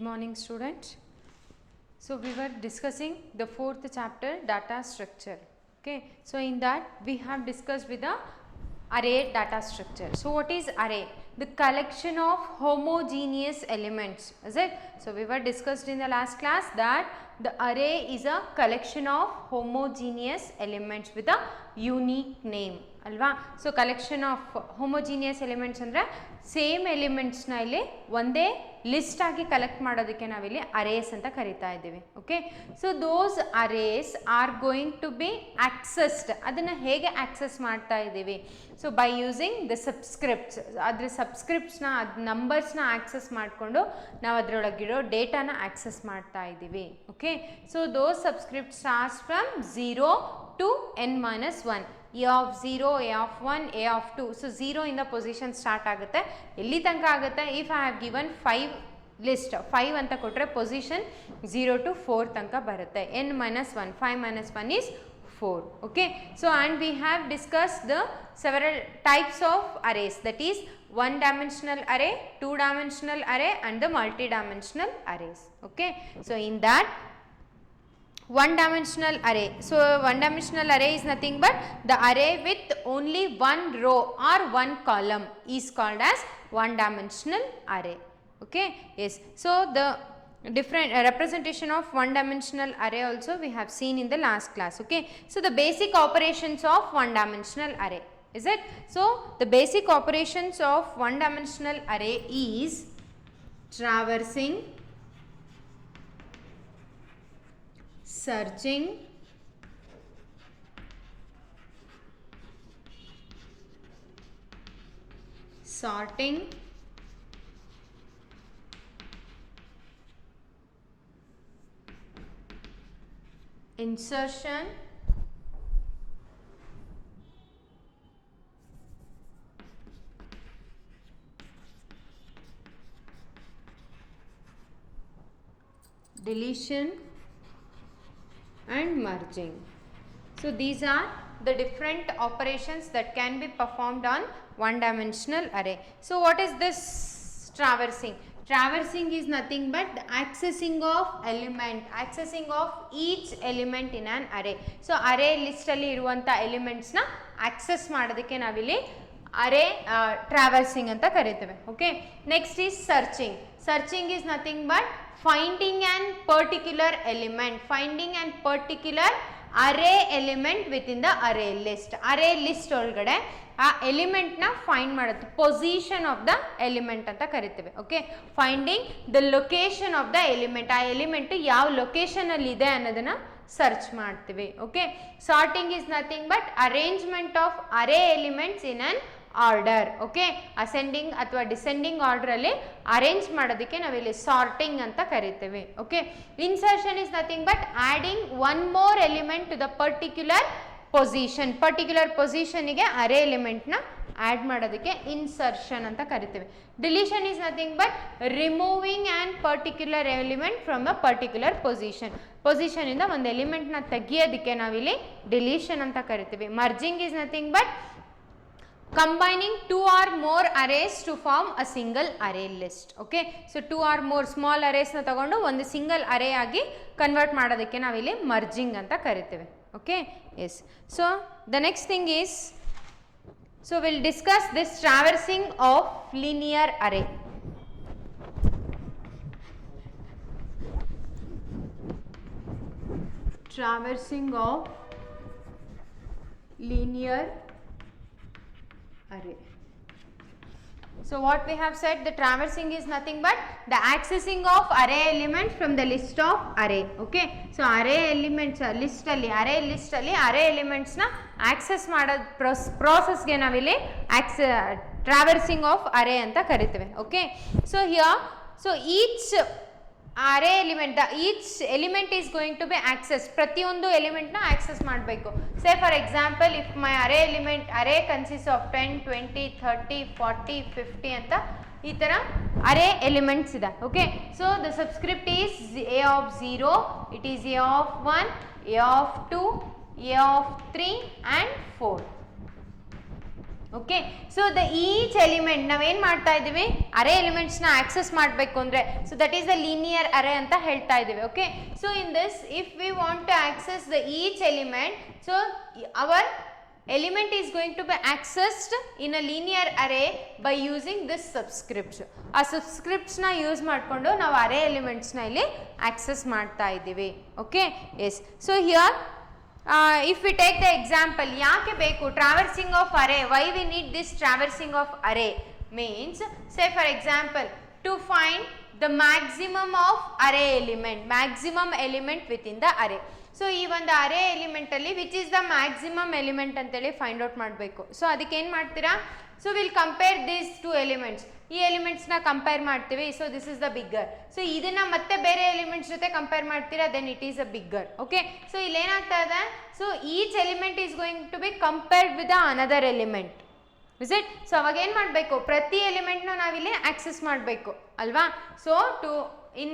Good morning, students. So we were discussing the fourth chapter, data structure. Okay, so in that we have discussed with the array data structure. So what is array? The collection of homogeneous elements, is it? So we were discussed in the last class that the array is a collection of homogeneous elements with a unique name. ಅಲ್ವಾ. So collection of homogeneous elements ಅಂದರೆ same ಎಲಿಮೆಂಟ್ಸ್ನ ಇಲ್ಲಿ ಒಂದೇ list ಆಗಿ collect ಮಾಡೋದಕ್ಕೆ ನಾವಿಲ್ಲಿ arrays ಅಂತ ಕರಿತಾ ಇದ್ದೀವಿ. Okay, so those arrays are going to be accessed. ಅದನ್ನು ಹೇಗೆ ಆಕ್ಸೆಸ್ ಮಾಡ್ತಾ ಇದ್ದೀವಿ? So by using the subscripts. ಅದರ ಸಬ್ಸ್ಕ್ರಿಪ್ಟ್ಸ್ನ ಅದು ನಂಬರ್ಸ್ನ ಆಕ್ಸೆಸ್ ಮಾಡಿಕೊಂಡು ನಾವು ಅದರೊಳಗಿರೋ ಡೇಟಾನ ಆಕ್ಸೆಸ್ ಮಾಡ್ತಾ ಇದ್ದೀವಿ. Okay, so those subscript starts from 0 to n-1. A of 0, A of 1, A of 2. So 0 ಇಂದ ಪೊಸಿಷನ್ ಸ್ಟಾರ್ಟ್ ಆಗುತ್ತೆ. ಎಲ್ಲಿ ತನಕ ಆಗುತ್ತೆ? If I have given 5 list 5 ಅಂತ ಕೊಟ್ಟರೆ ಪೊಸಿಷನ್ 0 to 4 ತನಕ ಬರುತ್ತೆ. n-1, 5 - 1 is 4. Okay, so and we have discussed the several types of arrays, that is one dimensional array, two dimensional array and the multi-dimensional arrays. Okay, so in that one dimensional array, so one dimensional array is nothing but the array with only one row or one column is called as one dimensional array. Okay, yes, so the different representation of one dimensional array also we have seen in the last class. Okay, so the basic operations of one dimensional array, is it? So the basic operations of one dimensional array is traversing, searching, sorting, insertion, deletion and merging. So these are the different operations that can be performed on one dimensional array. So what is this traversing? Traversing is nothing but the accessing of element, accessing of each element in an array. So array list alli iruvanta elements na access ಮಾಡೋದಕ್ಕೆ ನಾವಿಲ್ಲಿ array traversing ಅಂತ ಕರೀತೇವೆ. Okay, next is searching. Searching is nothing but finding an particular element, finding an particular array element within the array list. Array list ಒಳಗಡೆ ಆ element ನ find ಮಾಡೋದು, position of the element ಅಂತ ಕರಿತೇವೆ. Okay, finding the location of the element, ಆ element ಯಾವ location ಅಲ್ಲಿ ಇದೆ ಅನ್ನೋದನ್ನ ಸರ್ಚ್ ಮಾಡ್ತೀವಿ. Okay, sorting is nothing but arrangement of array elements in an order. Okay, ascending ಅಥವಾ ಡಿಸೆಂಡಿಂಗ್ ಆರ್ಡರ್ ಅಲ್ಲಿ ಅರೇಂಜ್ ಮಾಡೋದಕ್ಕೆ ನಾವಿಲ್ಲಿ ಸಾರ್ಟಿಂಗ್ ಅಂತ ಕರಿತೇವೆ. Okay, insertion is nothing but adding one more element to the particular position, particular ಪೊಸಿಷನ್ಗೆ array ಎಲಿಮೆಂಟ್ನ add ಮಾಡೋದಕ್ಕೆ insertion ಅಂತ ಕರಿತೇವೆ. Deletion is nothing but removing and particular element from a particular position, ಪೊಸಿಷನಿಂದ ಒಂದು ಎಲಿಮೆಂಟ್ನ ತೆಗಿಯೋದಕ್ಕೆ ನಾವಿಲ್ಲಿ ಡಿಲೀಷನ್ ಅಂತ ಕರಿತೀವಿ. Merging is nothing but combining two or more arrays to form a single array list. Okay, so two or more small arrays ನ ತಗೊಂಡು ಒಂದು ಸಿಂಗಲ್ ಅರೇ ಆಗಿ ಕನ್ವರ್ಟ್ ಮಾಡೋದಕ್ಕೆ ನಾವಿಲ್ಲಿ ಮರ್ಜಿಂಗ್ ಅಂತ ಕರಿತೇವೆ. Okay, yes, so the next thing is, so will discuss this traversing of linear array. Traversing of linear array. So what we have said, the traversing is nothing but the accessing of array elements from the list of array. Okay, so array elements list alli, array list alli array elements na access ಮಾಡೋದು process ಗೆ ನಾವಿಲ್ಲಿ traversing of array ಅಂತ ಕರಿತೇವೆ. Okay, so here, so each array element, each element is going to be accessed, ಪ್ರತಿಯೊಂದು element ನ access ಮಾಡಬೇಕು. ಸೇ for example, if my array element, array consist of 10, 20, 30, 40, 50 ಅಂತ ಈ ತರ ಅರೇ ಎಲಿಮೆಂಟ್ಸ್ ಇದೆ. Okay, so the subscript is a of 0, it is a of 1, a of 2, a of 3 and 4. Okay. So the each element ನಾವೇನು ಮಾಡ್ತಾ ಇದ್ದೀವಿ, array ಎಲಿಮೆಂಟ್ಸ್ನ access ಮಾಡಬೇಕು ಅಂದರೆ, so that is the linear array ಅಂತ ಹೇಳ್ತಾ ಇದ್ದೀವಿ. Okay. So in this if we want to access the each element, so our element is going to be accessed in a linear array by using this subscripts. ಆ subscripts ನ use ಮಾಡಿಕೊಂಡು ನಾವು array elements ನ ಇಲ್ಲಿ access ಮಾಡ್ತಾ ಇದ್ದೀವಿ. Okay. Yes. So here if we take the example, ಯಾಕೆ ಬೇಕು traversing of array, why we need this traversing of array means, say for example to find the maximum of array element, maximum element with in the array. So ಈ ಒಂದು array element ಅಲ್ಲಿ which is the maximum element ಅಂತೇಳಿ find out ಮಾಡಬೇಕು. So ಅದಕ್ಕೆ ಏನು ಮಾಡ್ತೀರಾ, so will compare these two elements, ಈ ಎಲಿಮೆಂಟ್ಸ್ನ ಕಂಪೇರ್ ಮಾಡ್ತೀವಿ. So this is the bigger. So ಇದನ್ನ ಮತ್ತೆ ಬೇರೆ ಎಲಿಮೆಂಟ್ಸ್ ಜೊತೆ ಕಂಪೇರ್ ಮಾಡ್ತೀರಾ, then it is a bigger. Okay. So ಇಲ್ಲಿ ಏನಾಗ್ತಾ ಇದೆ, so each element is going to be compared with another element, is it? So ಅವಾಗ ಏನು ಮಾಡಬೇಕು, ಪ್ರತಿ ಎಲಿಮೆಂಟ್ನ ನಾವಿಲ್ಲಿ ಆಕ್ಸೆಸ್ ಮಾಡಬೇಕು ಅಲ್ವಾ. So to in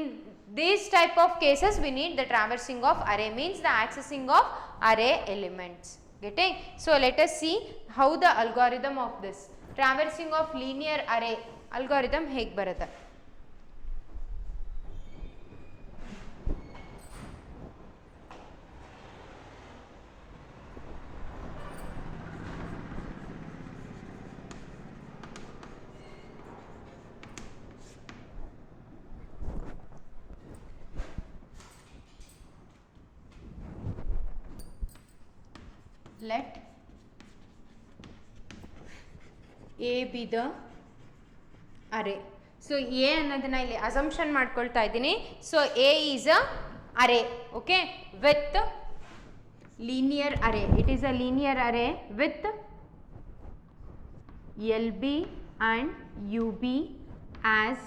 these type of cases we need the traversing of array, means the accessing of array elements. Getting? So let us see how the algorithm of this traversing of linear array algorithm ಹೇಗೆ ಬರುತ್ತೆ. Let A be the array. So A ಅನ್ನೋದನ್ನ ಇಲ್ಲಿ assumption ಮಾಡ್ಕೊಳ್ತಾ ಇದ್ದೀನಿ. So A is a array, okay, with linear array. It is a linear array with L B and U B as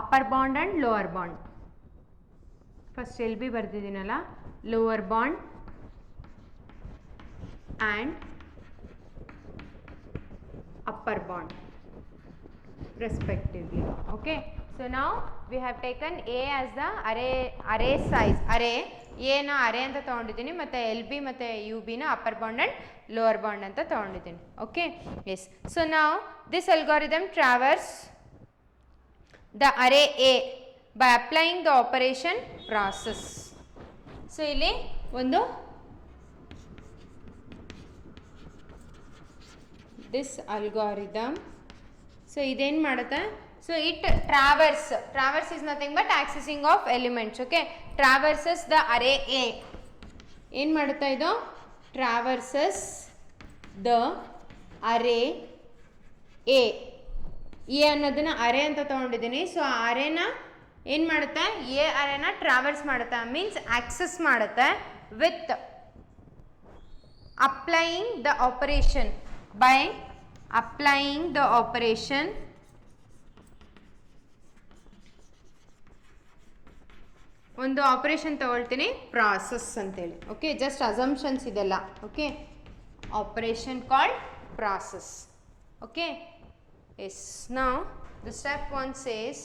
upper bound and lower bound. First L B ಬರ್ದಿದ್ದೀನಲ್ಲ, lower bound and upper bond respectively. Okay. So now we have taken A as the array size. Array A na array anta ತಗೊಂಡಿದ್ದೀನಿ, ಮತ್ತೆ LB ಮತ್ತೆ UB na upper bond and lower bond anta ತಗೊಂಡಿದ್ದೀನಿ. Okay. Yes. So now this algorithm traverse the array A by applying the operation process. So ಇಲ್ಲಿ ಒಂದು this algorithm, so ಇದೇನು ಮಾಡುತ್ತೆ, so it traverse is nothing but accessing of elements. Okay. Traverses the array A. ಏನು ಮಾಡುತ್ತಾ ಇದು, traverses the array A. A ಅನ್ನೋದನ್ನ array ಅಂತ ತಗೊಂಡಿದ್ದೀನಿ. ಸೊ ಆ ಅರೇನ ಏನು ಮಾಡುತ್ತೆ, ಎ ಅರೇನ ಟ್ರಾವರ್ಸ್ ಮಾಡುತ್ತೆ, ಮೀನ್ಸ್ ಆಕ್ಸೆಸ್ ಮಾಡುತ್ತೆ with applying the operation, by applying the operation ಒಂದು ಆಪರೇಷನ್ ತಗೊಳ್ತೀನಿ, ಪ್ರಾಸೆಸ್ ಅಂತೇಳಿ. ಓಕೆ. ಜಸ್ಟ್ ಅಸಂಪ್ಷನ್ಸ್ ಇದೆಲ್ಲ. Okay. Operation called process. Okay. Yes. Now the step 1 says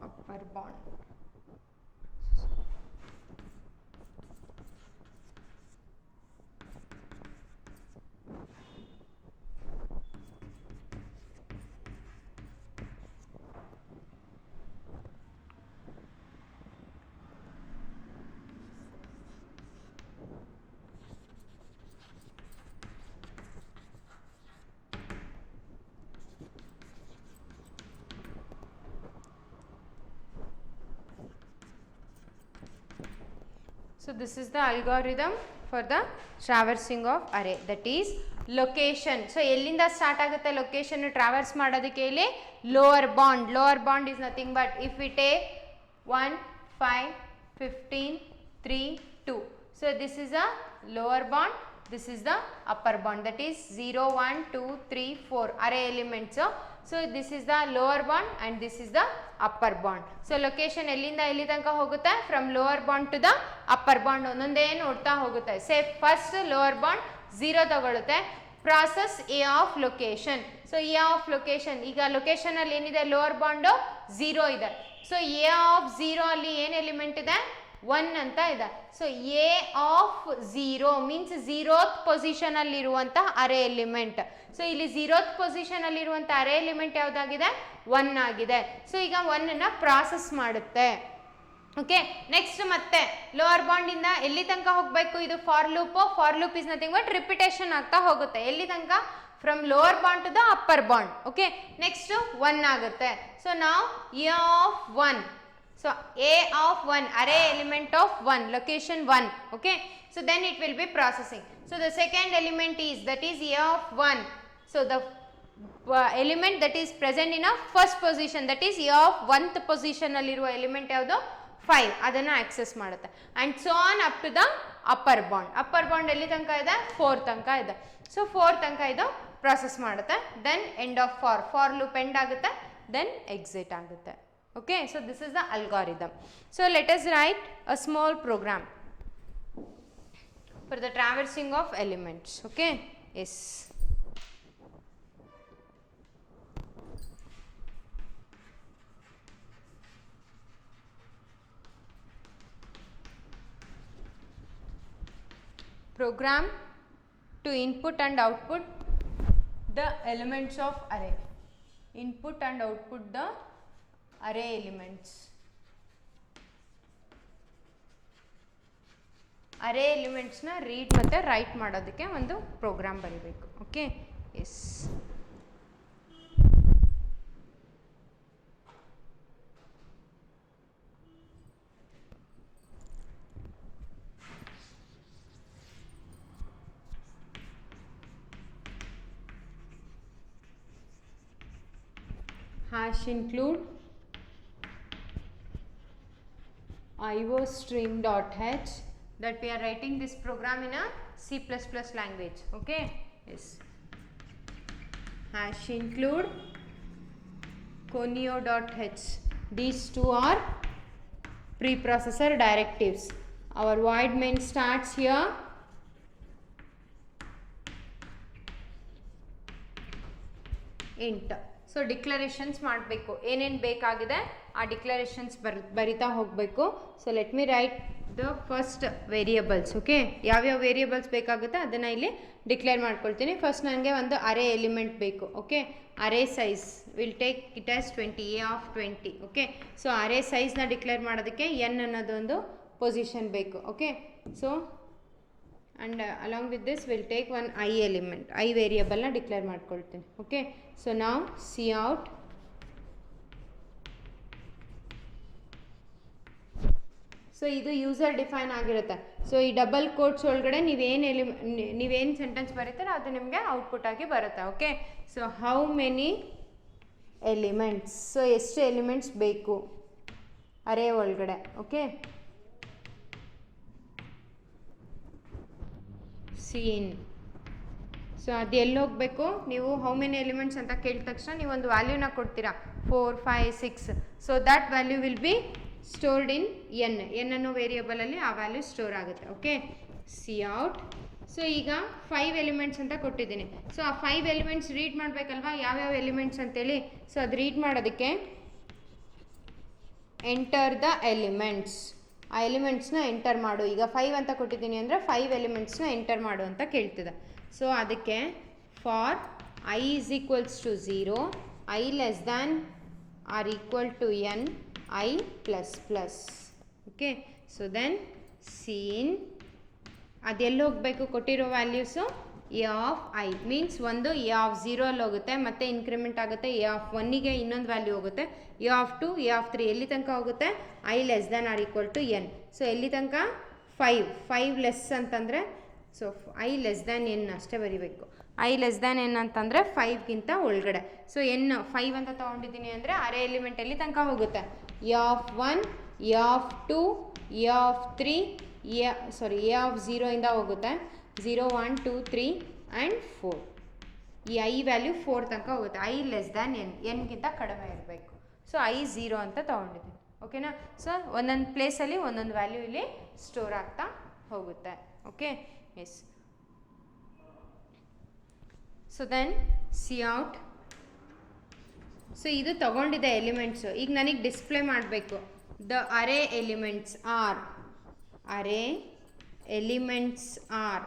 upper bond. So this is the algorithm for the traversing of array, that is location. So ಎಲ್ಲಿಂದ start ಆಗುತ್ತೆ location traverse ಮಾಡೋದಕ್ಕೆ, ಇಲ್ಲಿ lower bond. Lower bond is nothing but if we take 1 5 15 3 2. So this is a lower bond, this is the upper bond, that is 0 1 2 3 4 array elements. So this is the lower bond and this is the upper bound. So location ಎಲ್ಲಿಂದ ಎಲ್ಲಿ ತನಕ ಹೋಗುತ್ತೆ? From lower bound to the upper bound ಒಂದೊಂದೇ ನೋಡ್ತಾ ಹೋಗುತ್ತೆ. Say first lower bound 0 ತಗೊಳುತ್ತೆ. Process A of location. So A of location, ಈಗ location ಅಲ್ಲಿ ಏನಿದೆ? ಲೋವರ್ ಬಾಂಡು 0 ಇದೆ. ಸೊ ಎ ಆಫ್ 0 ಅಲ್ಲಿ ಏನು ಎಲಿಮೆಂಟ್ ಇದೆ? 1 ಅಂತ ಇದೆ. So A of 0 means 0th position ಅಲ್ಲಿ ಇರುವಂತ ಅರೇ ಎಲಿಮೆಂಟ್. ಸೊ ಇಲ್ಲಿ 0th ಪೊಸಿಷನ್ ಅಲ್ಲಿ ಇರುವಂತ ಅರೇ ಎಲಿಮೆಂಟ್ ಯಾವ್ದಾಗಿದೆ? 1 ಆಗಿದೆ. ಸೊ ಈಗ 1 ನ ಪ್ರಾಸೆಸ್ ಮಾಡುತ್ತೆ. ಓಕೆ, ನೆಕ್ಸ್ಟ್ ಮತ್ತೆ ಲೋವರ್ ಬಾಂಡ್ ಇಂದ ಎಲ್ಲಿ ತನಕ ಹೋಗ್ಬೇಕು? ಇದು for loop. For loop is nothing but repetition ಆಗ್ತಾ ಹೋಗುತ್ತೆ. ಎಲ್ಲಿ ತನಕ? From lower bound to the upper bound. Okay, next 1 ಆಗುತ್ತೆ. ಸೊ ನಾವು A of 1. So a of 1, array element of 1, location 1. Okay, so then it will be processing. So the second element is, that is a of 1. So the element that is present in a first position, that is a of 1th position alliruva element yavadu? 5. ಅದನ್ನ access ಮಾಡುತ್ತೆ. and so on up to the upper bond. upper bond ಎಲ್ಲಿ ತನಕ ಇದೆ? 4 ತನಕ ಇದೆ. So 4 ತನಕ ಇದು process ಮಾಡುತ್ತೆ. then end of for loop end ಆಗುತ್ತೆ, then exit ಆಗುತ್ತೆ. Okay, so this is the algorithm. So let us write a small program for the traversing of elements. Okay, yes. Program to input and output the elements of array. Input and output the array elements. array elements ನ read ಮತ್ತೆ write ಮಾಡೋದಕ್ಕೆ ಒಂದು program ಬರೀಬೇಕು. Okay, yes. hash include iostream.h, that we are writing this program in a C++ language. Okay, yes. hash include conio.h. these two are preprocessor directives. Our void main starts here. int. So declarations ಮಾಡಬೇಕು. ಏನೇನು ಬೇಕಾಗಿದೆ ಆ declarations ಬರಿತಾ ಹೋಗಬೇಕು. So let me write the first variables. Okay, ಯಾವ್ಯಾವ variables ಬೇಕಾಗುತ್ತೆ ಅದನ್ನು ಇಲ್ಲಿ ಡಿಕ್ಲೇರ್ ಮಾಡ್ಕೊಳ್ತೀನಿ. ಫಸ್ಟ್ ನನಗೆ ಒಂದು ಅರೇ ಎಲಿಮೆಂಟ್ ಬೇಕು. Okay, array size will take it as 20, A of 20. Okay, so array ಸೈಜ್ನ ಡಿಕ್ಲೇರ್ ಮಾಡೋದಕ್ಕೆ ಎನ್ ಅನ್ನೋದೊಂದು ಪೊಸಿಷನ್ ಬೇಕು. Okay, so and along with this we'll take one I element, I variable na declare ಮಾಡ್ಕೊಳ್ತೀನಿ. Okay, so now cout so ಇದು user define ಆಗಿರುತ್ತೆ. So ಈ double quotes ಒಳಗಡೆ ನೀವೇನು ಸೆಂಟೆನ್ಸ್ ಬರೀತಾರೆ ಅದು ನಿಮಗೆ ಔಟ್ಪುಟ್ ಆಗಿ ಬರುತ್ತೆ. Okay, so how many elements, so ಎಷ್ಟು ಎಲಿಮೆಂಟ್ಸ್ ಬೇಕು ಅರೇ ಒಳಗಡೆ. Okay, scene. ಸೊ ಅದು ಎಲ್ಲಿ ಹೋಗಬೇಕು? ನೀವು ಹೌ ಮೆನಿ ಎಲಿಮೆಂಟ್ಸ್ ಅಂತ ಕೇಳಿದ ತಕ್ಷಣ ನೀವು ಒಂದು ವ್ಯಾಲ್ಯೂನ ಕೊಡ್ತೀರಾ, 4, 5, 6. So that value will be stored in N. N ಅನ್ನೋ ವೇರಿಯಬಲಲ್ಲಿ ಆ ವ್ಯಾಲ್ಯೂ ಸ್ಟೋರ್ ಆಗುತ್ತೆ. Okay, cout. ಸೊ ಈಗ 5 ಎಲಿಮೆಂಟ್ಸ್ ಅಂತ ಕೊಟ್ಟಿದ್ದೀನಿ. ಸೊ ಆ 5 ಎಲಿಮೆಂಟ್ಸ್ ರೀಡ್ ಮಾಡಬೇಕಲ್ವಾ, ಯಾವ್ಯಾವ ಎಲಿಮೆಂಟ್ಸ್ ಅಂತೇಳಿ. ಸೊ ಅದು ರೀಡ್ ಮಾಡೋದಕ್ಕೆ ಎಂಟರ್ ದ ಎಲಿಮೆಂಟ್ಸ್, ಆ ಎಲಿಮೆಂಟ್ಸ್ನ ಎಂಟರ್ ಮಾಡು. ಈಗ 5 ಅಂತ ಕೊಟ್ಟಿದ್ದೀನಿ ಅಂದರೆ 5 ಎಲಿಮೆಂಟ್ಸ್ನ ಎಂಟರ್ ಮಾಡು ಅಂತ ಕೇಳ್ತಿದೆ. ಸೊ ಅದಕ್ಕೆ for I is equals to 0, I less than or equal to n, I plus plus. Okay, so then seen ಅದೆಲ್ಲಿ ಹೋಗಬೇಕು ಕೊಟ್ಟಿರೋ values? A of I means ಒಂದು ಎ ಆಫ್ 0 ಅಲ್ಲಿ ಹೋಗುತ್ತೆ, ಮತ್ತು ಇನ್ಕ್ರಿಮೆಂಟ್ ಆಗುತ್ತೆ. ಎ ಆಫ್ 1ಗೆ ಇನ್ನೊಂದು ವ್ಯಾಲ್ಯೂ ಹೋಗುತ್ತೆ. ಎ ಆಫ್ 2, ಎ ಆಫ್ 3 ಎಲ್ಲಿ ತನಕ ಹೋಗುತ್ತೆ? I less than or equal to N. So ಎಲ್ಲಿ ತನಕ? 5 ಲೆಸ್ ಅಂತಂದರೆ so I less than N ಅಷ್ಟೇ ಬರಿಬೇಕು. ಐ ಲೆಸ್ ದ್ಯಾನ್ ಎನ್ ಅಂತಂದರೆ 5ಗಿಂತ ಒಳಗಡೆ. ಸೊ ಎನ್ 5 ಅಂತ ತೊಗೊಂಡಿದ್ದೀನಿ ಅಂದರೆ ಅರೇ ಎಲಿಮೆಂಟ್ ಎಲ್ಲಿ ತನಕ ಹೋಗುತ್ತೆ? A of 1, A of 2, A of 3, A of 0 ಇಂದ ಹೋಗುತ್ತೆ. 0, 1, 2, 3 ಆ್ಯಂಡ್ 4. ಈ ಐ ವ್ಯಾಲ್ಯೂ 4 ತನಕ ಹೋಗುತ್ತೆ. ಐ ಲೆಸ್ ದ್ಯಾನ್ ಎನ್, ಎನ್ಗಿಂತ ಕಡಿಮೆ ಇರಬೇಕು. ಸೊ I 0 ಅಂತ ತೊಗೊಂಡಿದ್ದೀನಿ. ಓಕೆನಾ. ಸೊ ಒಂದೊಂದು ಪ್ಲೇಸಲ್ಲಿ ಒಂದೊಂದು ವ್ಯಾಲ್ಯೂ ಇಲ್ಲಿ ಸ್ಟೋರ್ ಆಗ್ತಾ ಹೋಗುತ್ತೆ. Okay, yes. So then cout. So ಇದು ತಗೊಂಡಿದೆ ಎಲಿಮೆಂಟ್ಸು. ಈಗ ನನಗೆ ಡಿಸ್ಪ್ಲೇ ಮಾಡಬೇಕು. The array elements are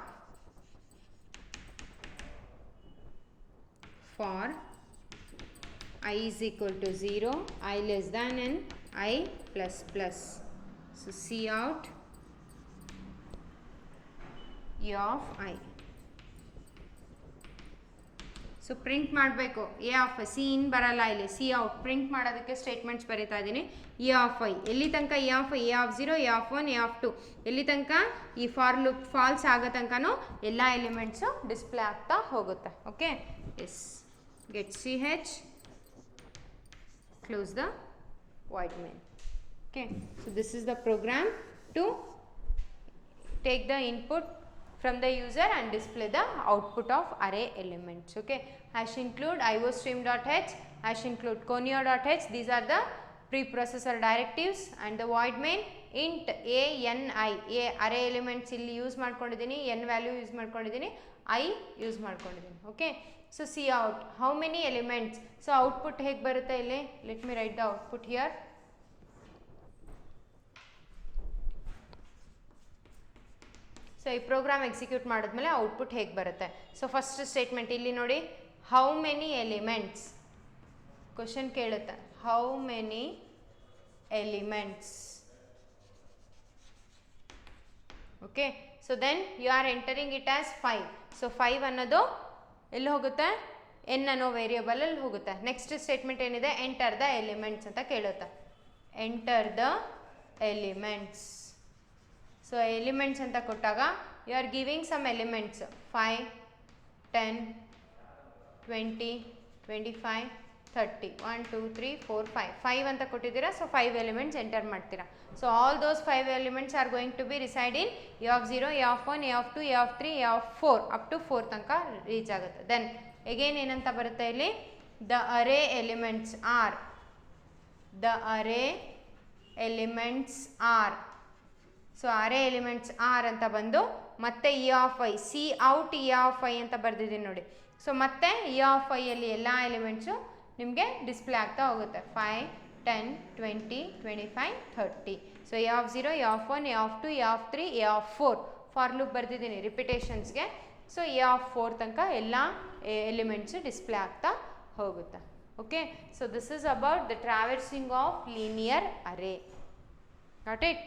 for I is equal to 0, I less than n, I plus plus. So C out A of I. So print ಮಾಡಬೇಕು. A of i, C ಇನ್ ಬರಲ್ಲ ಇಲ್ಲಿ, C out. Print ಮಾಡೋದಕ್ಕೆ statements ಬರೀತಾ ಇದ್ದೀನಿ. A of I ಎಲ್ಲಿ ತನಕ A of I, A of 0, A of 1, A of 2 ಎಲ್ಲಿ ತನಕ ಈ ಫಾರ್ ಲೂಪ್ ಫಾಲ್ಸ್ ಆಗೋ ತನಕನೂ ಎಲ್ಲ ಎಲಿಮೆಂಟ್ಸು ಡಿಸ್ಪ್ಲೇ ಆಗ್ತಾ ಹೋಗುತ್ತೆ. Okay, yes. Get C H, close the void main. Okay, so this is the program to take the input from the user and display the output of array elements. Okay, hash include iostream.h, hash include conio.h. These are the preprocessor directives. And the void main int a n I, a array elements ಇಲ್ಲಿ use ಮಾಡ್ಕೊಂಡಿದ್ದೀನಿ, n value use ಮಾಡ್ಕೊಂಡಿದ್ದೀನಿ, I use ಮಾಡ್ಕೊಂಡಿದ್ದೀನಿ. Okay, so cout, how many elements. So output ಹೇಗೆ ಬರುತ್ತೆ ಇಲ್ಲಿ, let me write the output here. So ಈ program execute ಮಾಡಿದ್ಮೇಲೆ output ಹೇಗೆ ಬರುತ್ತೆ. ಸೊ ಫಸ್ಟ್ ಸ್ಟೇಟ್ಮೆಂಟ್ ಇಲ್ಲಿ ನೋಡಿ, ಹೌ ಮೆನಿ ಎಲಿಮೆಂಟ್ಸ್. ಕ್ವಶನ್ ಕೇಳುತ್ತೆ, how many elements. Okay, so then you are entering it as 5. So 5 ಅನ್ನೋದು ಎಲ್ಲಿ ಹೋಗುತ್ತೆ, ಎನ್ ಅನ್ನೋ ವೇರಿಯೇಬಲಲ್ಲಿ ಹೋಗುತ್ತೆ. ನೆಕ್ಸ್ಟ್ ಸ್ಟೇಟ್ಮೆಂಟ್ ಏನಿದೆ, ಎಂಟರ್ ದ ಎಲಿಮೆಂಟ್ಸ್ ಅಂತ ಕೇಳುತ್ತೆ. Enter the elements. So elements ಅಂತ ಕೊಟ್ಟಾಗ you are giving some elements 5, 10, 20, 25, 30, 1, 2, 3, 4, 5. 5 ಅಂತ ಕೊಟ್ಟಿದ್ದೀರಾ. ಸೊ 5 ಎಲಿಮೆಂಟ್ಸ್ ಎಂಟರ್ ಮಾಡ್ತೀರಾ. So all those 5 elements are going to be reside in a of 0, A of 1, A of 2, A of 3, A of 4 up to 4 ತನಕ reach ಆಗುತ್ತೆ. Then again ಏನಂತ ಬರುತ್ತೆ ಇಲ್ಲಿ, the array elements are, the array elements are. So array elements are ಅಂತ ಬಂದು ಮತ್ತೆ e of i, cout e of i ಅಂತ ಬರೆದಿದ್ದೀನಿ ನೋಡಿ. ಸೊ ಮತ್ತೆ ಇ ಆಫ್ ಐಯಲ್ಲಿ ಎಲ್ಲ ಎಲಿಮೆಂಟ್ಸು ನಿಮಗೆ ಡಿಸ್ಪ್ಲೇ ಆಗ್ತಾ ಹೋಗುತ್ತೆ. 5, 10, 20, 25, 30. So A of 0, A of 1, A of 2, A of 3, A of 4 for loop ಬರೆದಿದ್ದೀನಿ ರಿಪಿಟೇಷನ್ಸ್ಗೆ. ಸೊ ಎ ಆಫ್ 4 ತನಕ ಎಲ್ಲ ಎಲಿಮೆಂಟ್ಸು ಡಿಸ್ಪ್ಲೇ ಆಗ್ತಾ ಹೋಗುತ್ತೆ. Okay, so this is about the traversing of linear array. Got it?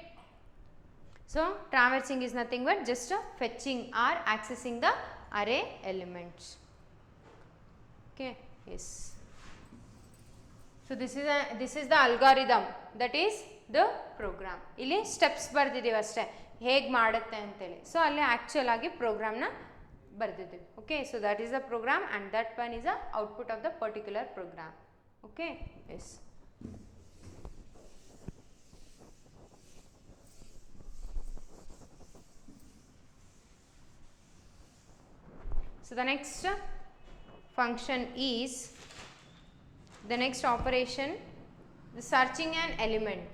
So traversing is nothing but just fetching or accessing the array elements. Okay, yes. So this is the algorithm, that is the program. ಇಲ್ಲಿ steps ಬರ್ದಿದ್ದೀವಿ ಅಷ್ಟೇ ಹೇಗೆ ಮಾಡುತ್ತೆ ಅಂತೇಳಿ. So ಅಲ್ಲಿ actual ಆಗಿ ಪ್ರೋಗ್ರಾಮ್ನ ಬರ್ದಿದ್ದೀವಿ. Okay, so that is the program and that one is the output of the particular program. Okay, yes. So the next function is, the next operation, the searching an element.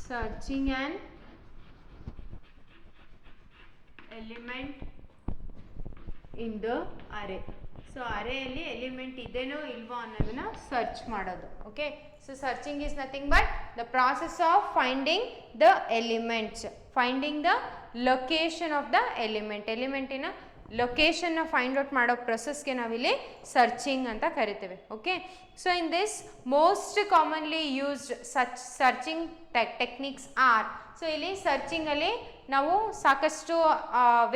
Searching an element in the array. So ಅರೇಯಲ್ಲಿ element ಇದೆನೋ ಇಲ್ವೋ ಅನ್ನೋದನ್ನ search ಮಾಡೋದು. Okay, so searching is nothing but the process of finding the elements, finding the location of the element. ಎಲಿಮೆಂಟಿನ ಲೊಕೇಶನ್ನ find out ಮಾಡೋ ಪ್ರೊಸೆಸ್ಗೆ ನಾವಿಲ್ಲಿ ಸರ್ಚಿಂಗ್ ಅಂತ ಕರಿತೀವಿ. Okay, so in this most commonly used searching techniques are. So ಇಲ್ಲಿ ಸರ್ಚಿಂಗಲ್ಲಿ ನಾವು ಸಾಕಷ್ಟು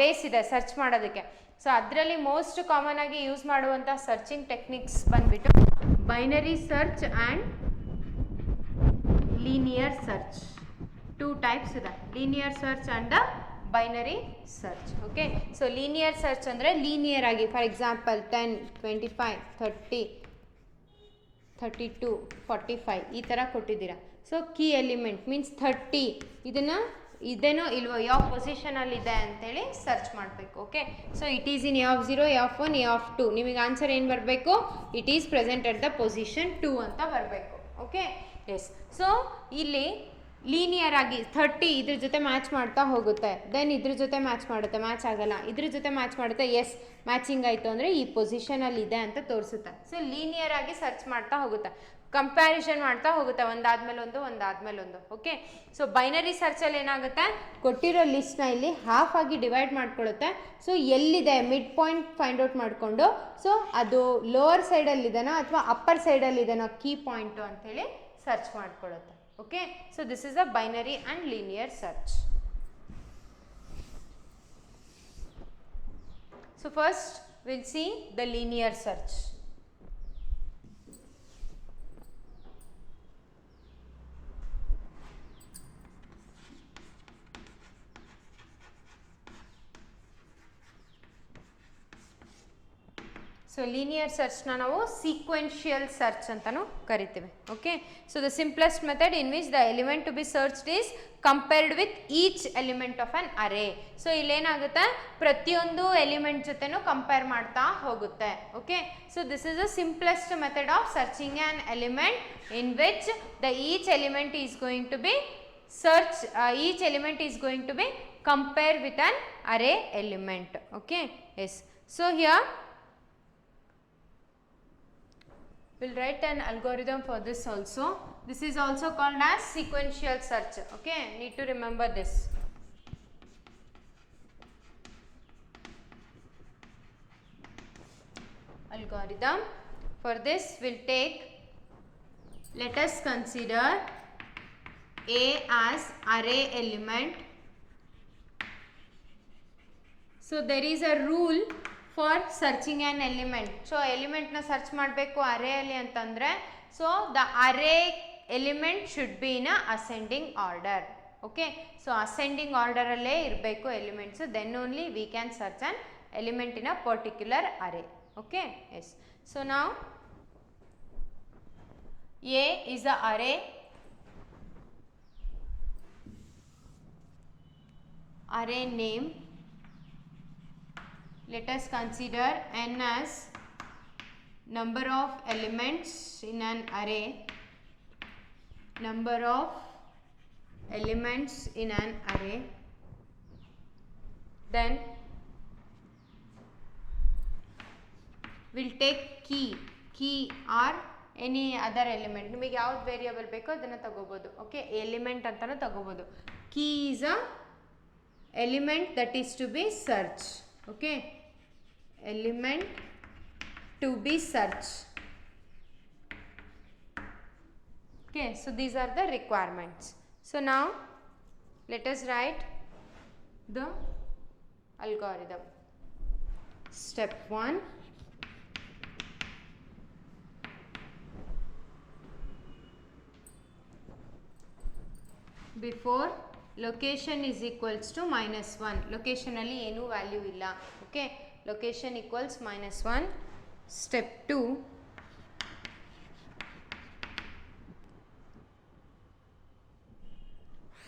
ವೇಸ್ ಇದೆ ಸರ್ಚ್ ಮಾಡೋದಕ್ಕೆ. ಸೊ ಅದರಲ್ಲಿ ಮೋಸ್ಟ್ ಕಾಮನ್ ಆಗಿ ಯೂಸ್ ಮಾಡುವಂಥ ಸರ್ಚಿಂಗ್ ಟೆಕ್ನಿಕ್ಸ್ ಬಂದ್ಬಿಟ್ಟು binary search and linear search. 2 types ಇದೆ, linear search and the binary search. Okay, so linear search ಅಂದರೆ ಲೀನಿಯರ್ ಆಗಿ, ಫಾರ್ ಎಕ್ಸಾಂಪಲ್ 10, 25, 30, 32 45 ಈ ಥರ ಕೊಟ್ಟಿದ್ದೀರಾ. ಸೊ ಕೀ ಎಲಿಮೆಂಟ್ ಮೀನ್ಸ್ 30 ಇದನ್ನು ಇದೇನೋ ಇಲ್ವೋ ಯಾವ ಪೊಸಿಷನಲ್ಲಿದೆ ಅಂತೇಳಿ ಸರ್ಚ್ ಮಾಡಬೇಕು. Okay, so it is in a of 0, A of 1, A of 2. ನಿಮಗೆ ಆನ್ಸರ್ ಏನು ಬರಬೇಕು? It is present at the position 2 ಅಂತ ಬರಬೇಕು. Okay, yes. ಸೊ ಇಲ್ಲಿ ಲೀನಿಯರ್ ಆಗಿ 30 ಇದ್ರ ಜೊತೆ ಮ್ಯಾಚ್ ಮಾಡ್ತಾ ಹೋಗುತ್ತೆ, ದೆನ್ ಇದ್ರ ಜೊತೆ ಮ್ಯಾಚ್ ಮಾಡುತ್ತೆ, ಮ್ಯಾಚ್ ಆಗಲ್ಲ, ಇದ್ರ ಜೊತೆ ಮ್ಯಾಚ್ ಮಾಡುತ್ತೆ, ಎಸ್ ಮ್ಯಾಚಿಂಗ್ ಆಯಿತು ಅಂದರೆ ಈ ಪೊಸಿಷನಲ್ಲಿ ಇದೆ ಅಂತ ತೋರಿಸುತ್ತೆ. ಸೊ ಲೀನಿಯರ್ ಆಗಿ ಸರ್ಚ್ ಮಾಡ್ತಾ ಹೋಗುತ್ತೆ, ಕಂಪ್ಯಾರಿಸನ್ ಮಾಡ್ತಾ ಹೋಗುತ್ತೆ, ಒಂದಾದ್ಮೇಲೆ ಒಂದು. ಓಕೆ, ಸೊ ಬೈನರಿ ಸರ್ಚಲ್ಲಿ ಏನಾಗುತ್ತೆ, ಕೊಟ್ಟಿರೋ ಲಿಸ್ಟ್ನ ಇಲ್ಲಿ ಹಾಫ್ ಆಗಿ ಡಿವೈಡ್ ಮಾಡ್ಕೊಳ್ಳುತ್ತೆ. ಸೊ ಎಲ್ಲಿದೆ ಮಿಡ್ ಪಾಯಿಂಟ್ ಫೈಂಡ್ ಔಟ್ ಮಾಡಿಕೊಂಡು, ಸೊ ಅದು ಲೋವರ್ ಸೈಡಲ್ಲಿದೆನೋ ಅಥವಾ ಅಪ್ಪರ್ ಸೈಡಲ್ಲಿದೆನೋ ಕೀ ಪಾಯಿಂಟು ಅಂಥೇಳಿ search ಮಾಡ್ಕೊಳ್ಳುತ್ತೆ. Okay, so this is a binary and linear search. So first we'll see the linear search. So linear ಸರ್ಚ್ನ ನಾವು sequential search ಅಂತಲೂ ಕರಿತೀವಿ. Okay, so the simplest method in which the element to be searched is compared with each element of an array. So ಇಲ್ಲೇನಾಗುತ್ತೆ, ಪ್ರತಿಯೊಂದು element ಜೊತೆನೂ compare ಮಾಡ್ತಾ ಹೋಗುತ್ತೆ. Okay, so this is the simplest method of searching an element in which the each element is going to be search each element is going to be compared with an array element. Okay, yes. So here we'll write an algorithm for this also. This is also called as sequential search. Okay, need to remember this. Algorithm for this will take, let us consider A as array element. So there is a rule for searching an element. So element na search ಮಾಡಬೇಕು array ಅಲ್ಲಿ ಅಂತಂದ್ರೆ, so the array element should be in a ascending order. Okay, so ascending order ಅಲ್ಲೇ ಇರಬೇಕು elements, then only we can search an element in a particular array. Okay, yes. So now A is the array. Array name, let us consider n as number of elements in an array, number of elements in an array, then we'll take key or any other element. ನಿಮಗೆ ಯಾವ್ದು variable ಬೇಕೋ ಅದನ್ನು ತಗೋಬೋದು. Okay, element ಅಂತಲೂ ತಗೋಬೋದು. Key is a element that is to be searched. Okay, element to be searched. Okay, so these are the requirements. So now let us write the algorithm. Step 1, before location is equals to -1. location ಅಲ್ಲಿ ಏನು value ಇಲ್ಲ. Okay, location equals -1. Step 2,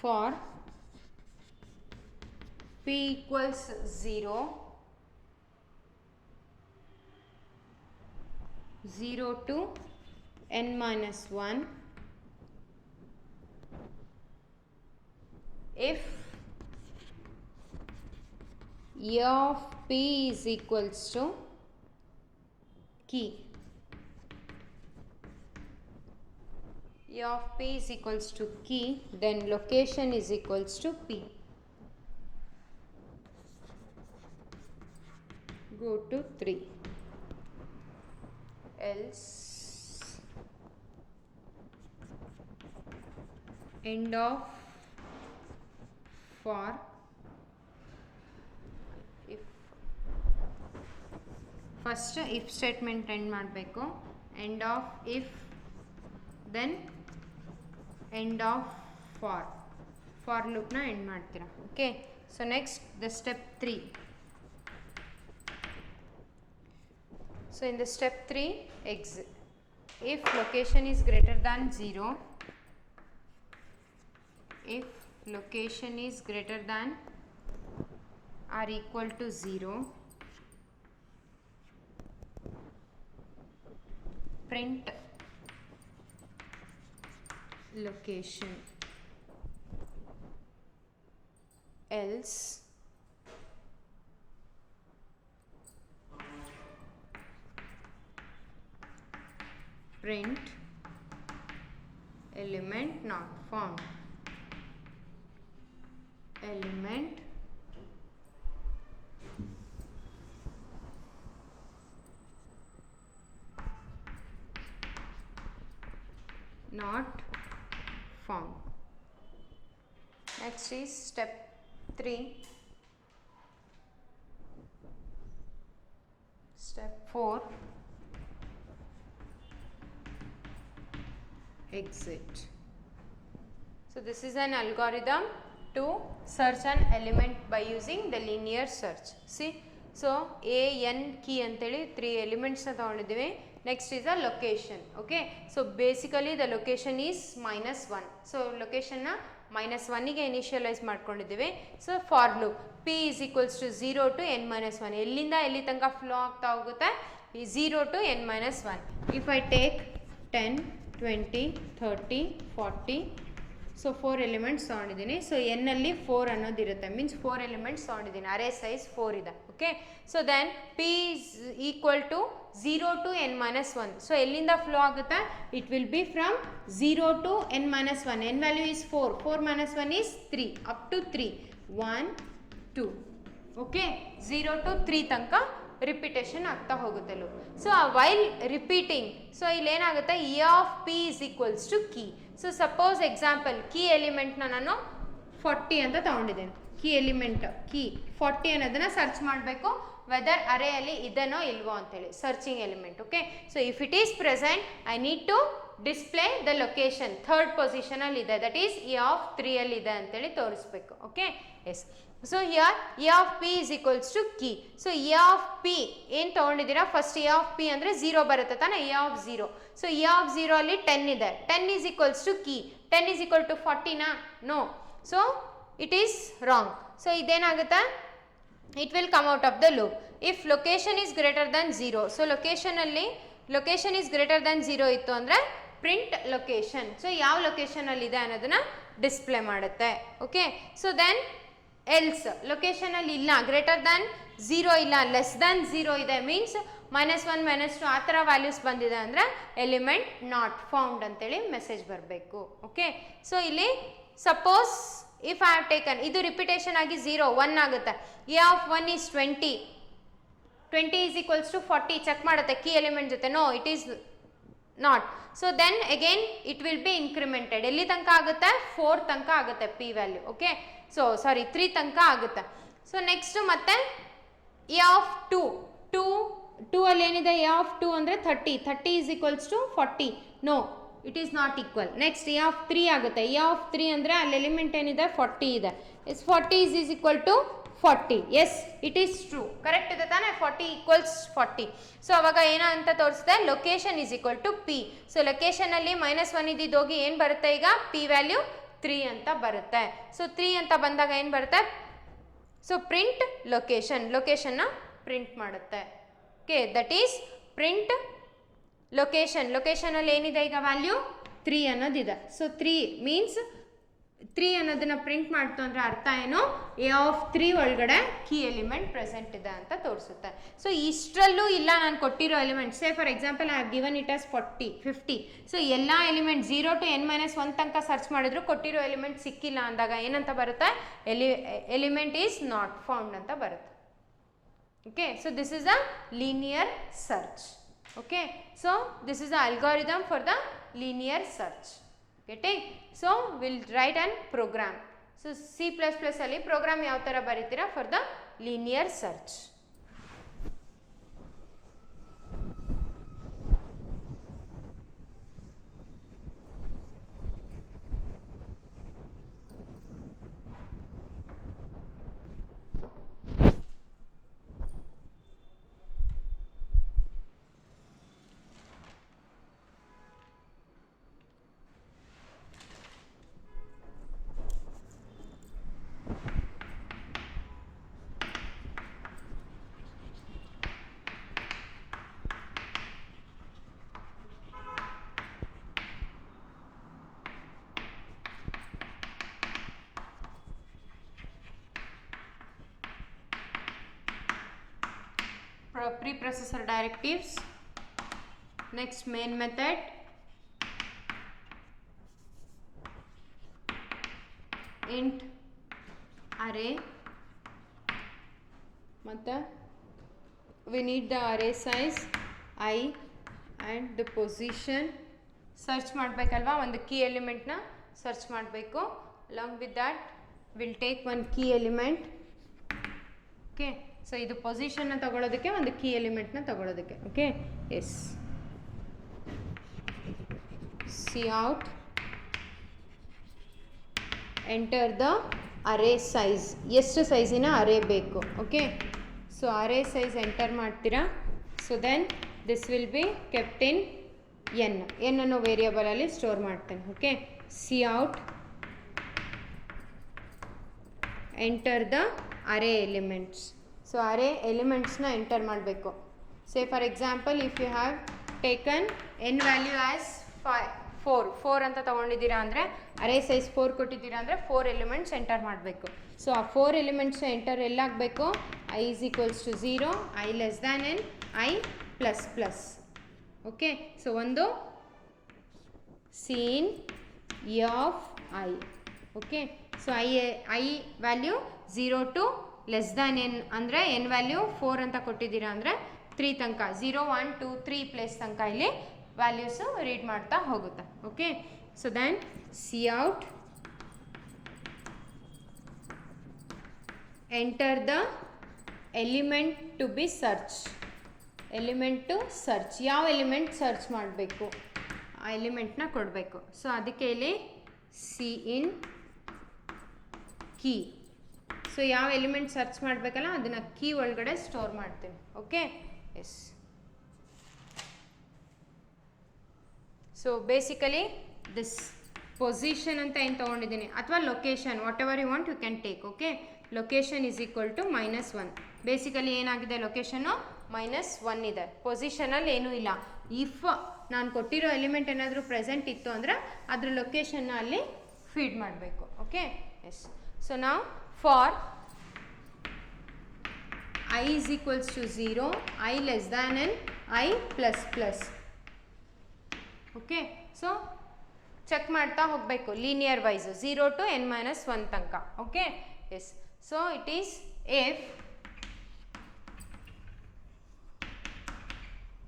for p equals 0, 0 to n-1, if a of p is equals to key, a of p is equals to key, then location is equals to p. Go to 3. Else end of for if first if statement end ಮಾಡಬೇಕು, end of if, then end of for loop ನ end ಮಾಡ್ತೀರಾ. Okay, so next the step 3. So in the step 3 exit if location is greater than 0, if location is greater than or equal to 0, print location, else print element not found, element not found. Next is step 3. Step 4, exit. So this is an algorithm to search an element by using the linear search. See, so A, N, key anteli 3 elements na ತಗೊಂಡಿದ್ದೀವಿ. Next is a location. Okay, so basically the location is -1. So location na -1 ಗೆ initialize ಮಾಡ್ಕೊಂಡಿದ್ದೀವಿ. So for loop p is equals to 0 to n minus 1. ಎಲ್ಲಿಂದ ಎಲ್ಲಿ ತನಕ flow ಆಗ್ತಾ ಹೋಗುತ್ತೆ? 0 to n minus 1. If I take 10, 20, 30, 40, so 4 elements ತಗೊಂಡಿದ್ದೀನಿ. So n ಅಲ್ಲಿ 4 ಅನ್ನೋದಿರುತ್ತೆ, means 4 elements ತಗೊಂಡಿದ್ದೀನಿ, ಅರೇ ಸೈಜ್ 4 ಇದೆ. Okay, so then p is equal to 0 to n minus 1. So ಎಲ್ಲಿಂದ ಫ್ಲೋ ಆಗುತ್ತೆ? It will be from 0 to n minus 1. n value is 4, 4 minus 1 is 3, up to 3, 1, 2. Okay, 0 to 3 ತನಕ repetition ಆಗ್ತಾ ಹೋಗುತ್ತೆ loop. So while repeating, so ಇಲ್ಲಿ ಏನಾಗುತ್ತೆ? e of p is equals to key. So suppose example key ಎಲಿಮೆಂಟ್ನ ನಾನು 40 ಅಂತ ತಗೊಂಡಿದ್ದೇನೆ. Key element key 40 ಅನ್ನೋದನ್ನ ಸರ್ಚ್ ಮಾಡಬೇಕು ವೆದರ್ ಅರೇಯಲ್ಲಿ ಇದನೋ ಇಲ್ವೋ ಅಂತೇಳಿ, searching element. Okay, so if it is present I need to display the location third ಪೊಸಿಷನಲ್ಲಿ ಇದೆ, ದಟ್ ಈಸ್ e ಆಫ್ 3 ಅಲ್ಲಿ ಇದೆ ಅಂತೇಳಿ ತೋರಿಸ್ಬೇಕು. Okay, yes. So here e of p is equals to key. ಸೊ e ಆಫ್ p ಏನು ತೊಗೊಂಡಿದ್ದೀರಾ? First e of p ಅಂದರೆ 0 ಬರುತ್ತೆ ತಾನೆ, e of 0. So e of 0 ಅಲ್ಲಿ 10 ಇದೆ, 10 is equals to key. 10 is equal to 40 ನಾ? No. So it is wrong. So ಇದೇನಾಗುತ್ತೆ? It will come out of the loop. If location is greater than 0, so ಲೊಕೇಶನಲ್ಲಿ location is greater than 0 ಇತ್ತು ಅಂದರೆ print location. So ಯಾವ ಲೊಕೇಶನಲ್ಲಿದೆ ಅನ್ನೋದನ್ನ display ಮಾಡುತ್ತೆ. Okay, so then else ಲೊಕೇಶನಲ್ಲಿ ಇಲ್ಲ, greater than 0 ಇಲ್ಲ, less than 0 ಇದೆ, ಮೀನ್ಸ್ -1 -2 ಆ ಥರ ವ್ಯಾಲ್ಯೂಸ್ ಬಂದಿದೆ ಅಂದರೆ ಎಲಿಮೆಂಟ್ ನಾಟ್ ಫೌಂಡ್ ಅಂತೇಳಿ ಮೆಸೇಜ್ ಬರಬೇಕು. ಓಕೆ, ಸೊ ಇಲ್ಲಿ suppose if I have taken, ಇದು ರಿಪಿಟೇಷನ್ ಆಗಿ 0 1 ಆಗುತ್ತೆ. e of 1 is 20, 20 is equals to 40 check ಮಾಡುತ್ತೆ ಕೀ ಎಲಿಮೆಂಟ್ ಜೊತೆ, no it is not. So then again it will be incremented. ಎಲ್ಲಿ ತನಕ ಆಗುತ್ತೆ? 4 ತನಕ ಆಗುತ್ತೆ P value. Okay, so sorry 3 ತನಕ ಆಗುತ್ತೆ. ಸೊ ನೆಕ್ಸ್ಟ್ ಮತ್ತೆ e ಆಫ್ 2 ಅಲ್ಲಿ ಏನಿದೆ? e ಆಫ್ 2 ಅಂದರೆ 30, 30 is equals to 40, no it is not equal. Next e of 3 ಆಗುತ್ತೆ. e ಆಫ್ 3 ಅಂದರೆ ಅಲ್ಲಿ ಎಲಿಮೆಂಟ್ ಏನಿದೆ? 40 ಇದೆ. Is 40 is equal to 40. Yes, it is true, correct ಇದೆ ತಾನೆ? 40 equals 40. ಸೊ ಅವಾಗ ಏನ ಅಂತ ತೋರಿಸಿದೆ? Location is equal to P. So ಲೊಕೇಶನಲ್ಲಿ -1 ಇದ್ದಿದ್ದು ಹೋಗಿ ಏನು ಬರುತ್ತೆ ಈಗ? ಪಿ ವ್ಯಾಲ್ಯೂ 3 ಅಂತ ಬರುತ್ತೆ. ಸೊ 3 ಅಂತ ಬಂದಾಗ ಏನು ಬರುತ್ತೆ? ಸೊ ಪ್ರಿಂಟ್ ಲೊಕೇಶನ್, ಲೊಕೇಶನ್ನ ಪ್ರಿಂಟ್ ಮಾಡುತ್ತೆ. Okay, that is print location. ಲೊಕೇಶನಲ್ಲಿ ಏನಿದೆ ಈಗ? ವ್ಯಾಲ್ಯೂ 3 ಅನ್ನೋದಿದೆ. ಸೊ 3 ಮೀನ್ಸ್ 3 ಅನ್ನೋದನ್ನ ಪ್ರಿಂಟ್ ಮಾಡ್ತು ಅಂದರೆ ಅರ್ಥ ಏನು? e ಆಫ್ 3 ಒಳಗಡೆ ಕೀ ಎಲಿಮೆಂಟ್ ಪ್ರೆಸೆಂಟ್ ಇದೆ ಅಂತ ತೋರಿಸುತ್ತೆ. ಸೊ ಇಷ್ಟರಲ್ಲೂ ಇಲ್ಲ ನಾನು ಕೊಟ್ಟಿರೋ element. Say for example I have given it as 40, 50. So ಎಲ್ಲ ಎಲಿಮೆಂಟ್ 0 to n - 1 ತನಕ ಸರ್ಚ್ ಮಾಡಿದ್ರು ಕೊಟ್ಟಿರೋ ಎಲಿಮೆಂಟ್ ಸಿಕ್ಕಿಲ್ಲ ಅಂದಾಗ ಏನಂತ ಬರುತ್ತೆ? ಎಲಿಮೆಂಟ್ ಈಸ್ ನಾಟ್ ಫೌಂಡ್ ಅಂತ ಬರುತ್ತೆ. Okay, so this is a linear search. Okay, so this is a algorithm for the linear search. getting? So we'll write an program. So C++ ಅಲ್ಲಿ program ಯಾವ ತರ ಬರೀತೀರಾ for the linear search. preprocessor directives. Next, main method, int array, ಮತ್ತು we need the array size I and the position. Search ಮಾಡಬೇಕಲ್ವಾ, ಒಂದು key ಎಲಿಮೆಂಟ್ನ search ಮಾಡಬೇಕು. Along with that will take one key element. Okay, so ಇದು ಪೊಸಿಷನ್ನ ತಗೊಳ್ಳೋದಕ್ಕೆ, ಒಂದು key ಎಲಿಮೆಂಟ್ನ ತಗೊಳ್ಳೋದಕ್ಕೆ. Okay, yes, C out, enter the array size. ಎಷ್ಟು ಸೈಜಿನ ಅರೇ ಬೇಕು. Okay, so array size enter ಮಾಡ್ತೀರಾ. So then this will be kept in N ಅನ್ನೋ ವೇರಿಯಬಲಲ್ಲಿ ಸ್ಟೋರ್ ಮಾಡ್ತೇನೆ. Okay, C out, enter the array elements. So array ಎಲಿಮೆಂಟ್ಸ್ನ enter ಮಾಡಬೇಕು. ಸೇ for example, if you have taken N value as 4 ಅಂತ ತೊಗೊಂಡಿದ್ದೀರಾ ಅಂದರೆ, ಅರೇ size 4 ಕೊಟ್ಟಿದ್ದೀರಾ ಅಂದರೆ 4 ಎಲಿಮೆಂಟ್ಸ್ ಎಂಟರ್ ಮಾಡಬೇಕು. ಸೊ ಆ 4 ಎಲಿಮೆಂಟ್ಸ್ ಎಂಟರ್ ಎಲ್ಲಾಗಬೇಕು, I is equals to 0, I less than n, I plus plus. Okay, so ಒಂದು cin A of I. Okay, so I value 0 to less than N ಅಂದರೆ N value 4 ಅಂತ ಕೊಟ್ಟಿದ್ದೀರಾ ಅಂದರೆ 3 ತನಕ, 0 1 2 3 place ತನಕ ಇಲ್ಲಿ ವ್ಯಾಲ್ಯೂಸು ರೀಡ್ ಮಾಡ್ತಾ ಹೋಗುತ್ತೆ. Okay, so then C out, enter the element to be search. Element to search, ಯಾವ ಎಲಿಮೆಂಟ್ ಸರ್ಚ್ ಮಾಡಬೇಕು ಆ ಎಲಿಮೆಂಟ್ನ ಕೊಡಬೇಕು. ಸೊ ಅದಕ್ಕೆ ಇಲ್ಲಿ ಸಿ ಇನ್ ಕೀ. ಸೊ ಯಾವ ಎಲಿಮೆಂಟ್ ಸರ್ಚ್ ಮಾಡಬೇಕಲ್ಲ ಅದನ್ನು ಕೀ ಒಳಗಡೆ ಸ್ಟೋರ್ ಮಾಡ್ತೀನಿ. Okay, yes. So basically this position ಅಂತ ಏನು ತೊಗೊಂಡಿದ್ದೀನಿ, ಅಥವಾ location, whatever you want you can take. Okay, location is equal to -1. Basically ಏನಾಗಿದೆ, ಲೊಕೇಶನ್ನು -1 ಇದೆ. ಪೊಸಿಷನಲ್ಲಿ ಏನೂ ಇಲ್ಲ. ಇಫ್ ನಾನು ಕೊಟ್ಟಿರೋ ಎಲಿಮೆಂಟ್ ಏನಾದರೂ ಪ್ರೆಸೆಂಟ್ ಇತ್ತು ಅಂದರೆ ಅದ್ರ ಲೊಕೇಶನ್ನ ಅಲ್ಲಿ ಫೀಡ್ ಮಾಡಬೇಕು. Okay, yes. ಸೊ ನಾವು for I is equals to 0, I less than n, I plus plus. Okay, so check ಮಾಡ್ತಾ ಹೋಗಬೇಕು ಲೀನಿಯರ್ ವೈಸ್ 0 to n-1 ತನಕ. Okay, yes. So it is if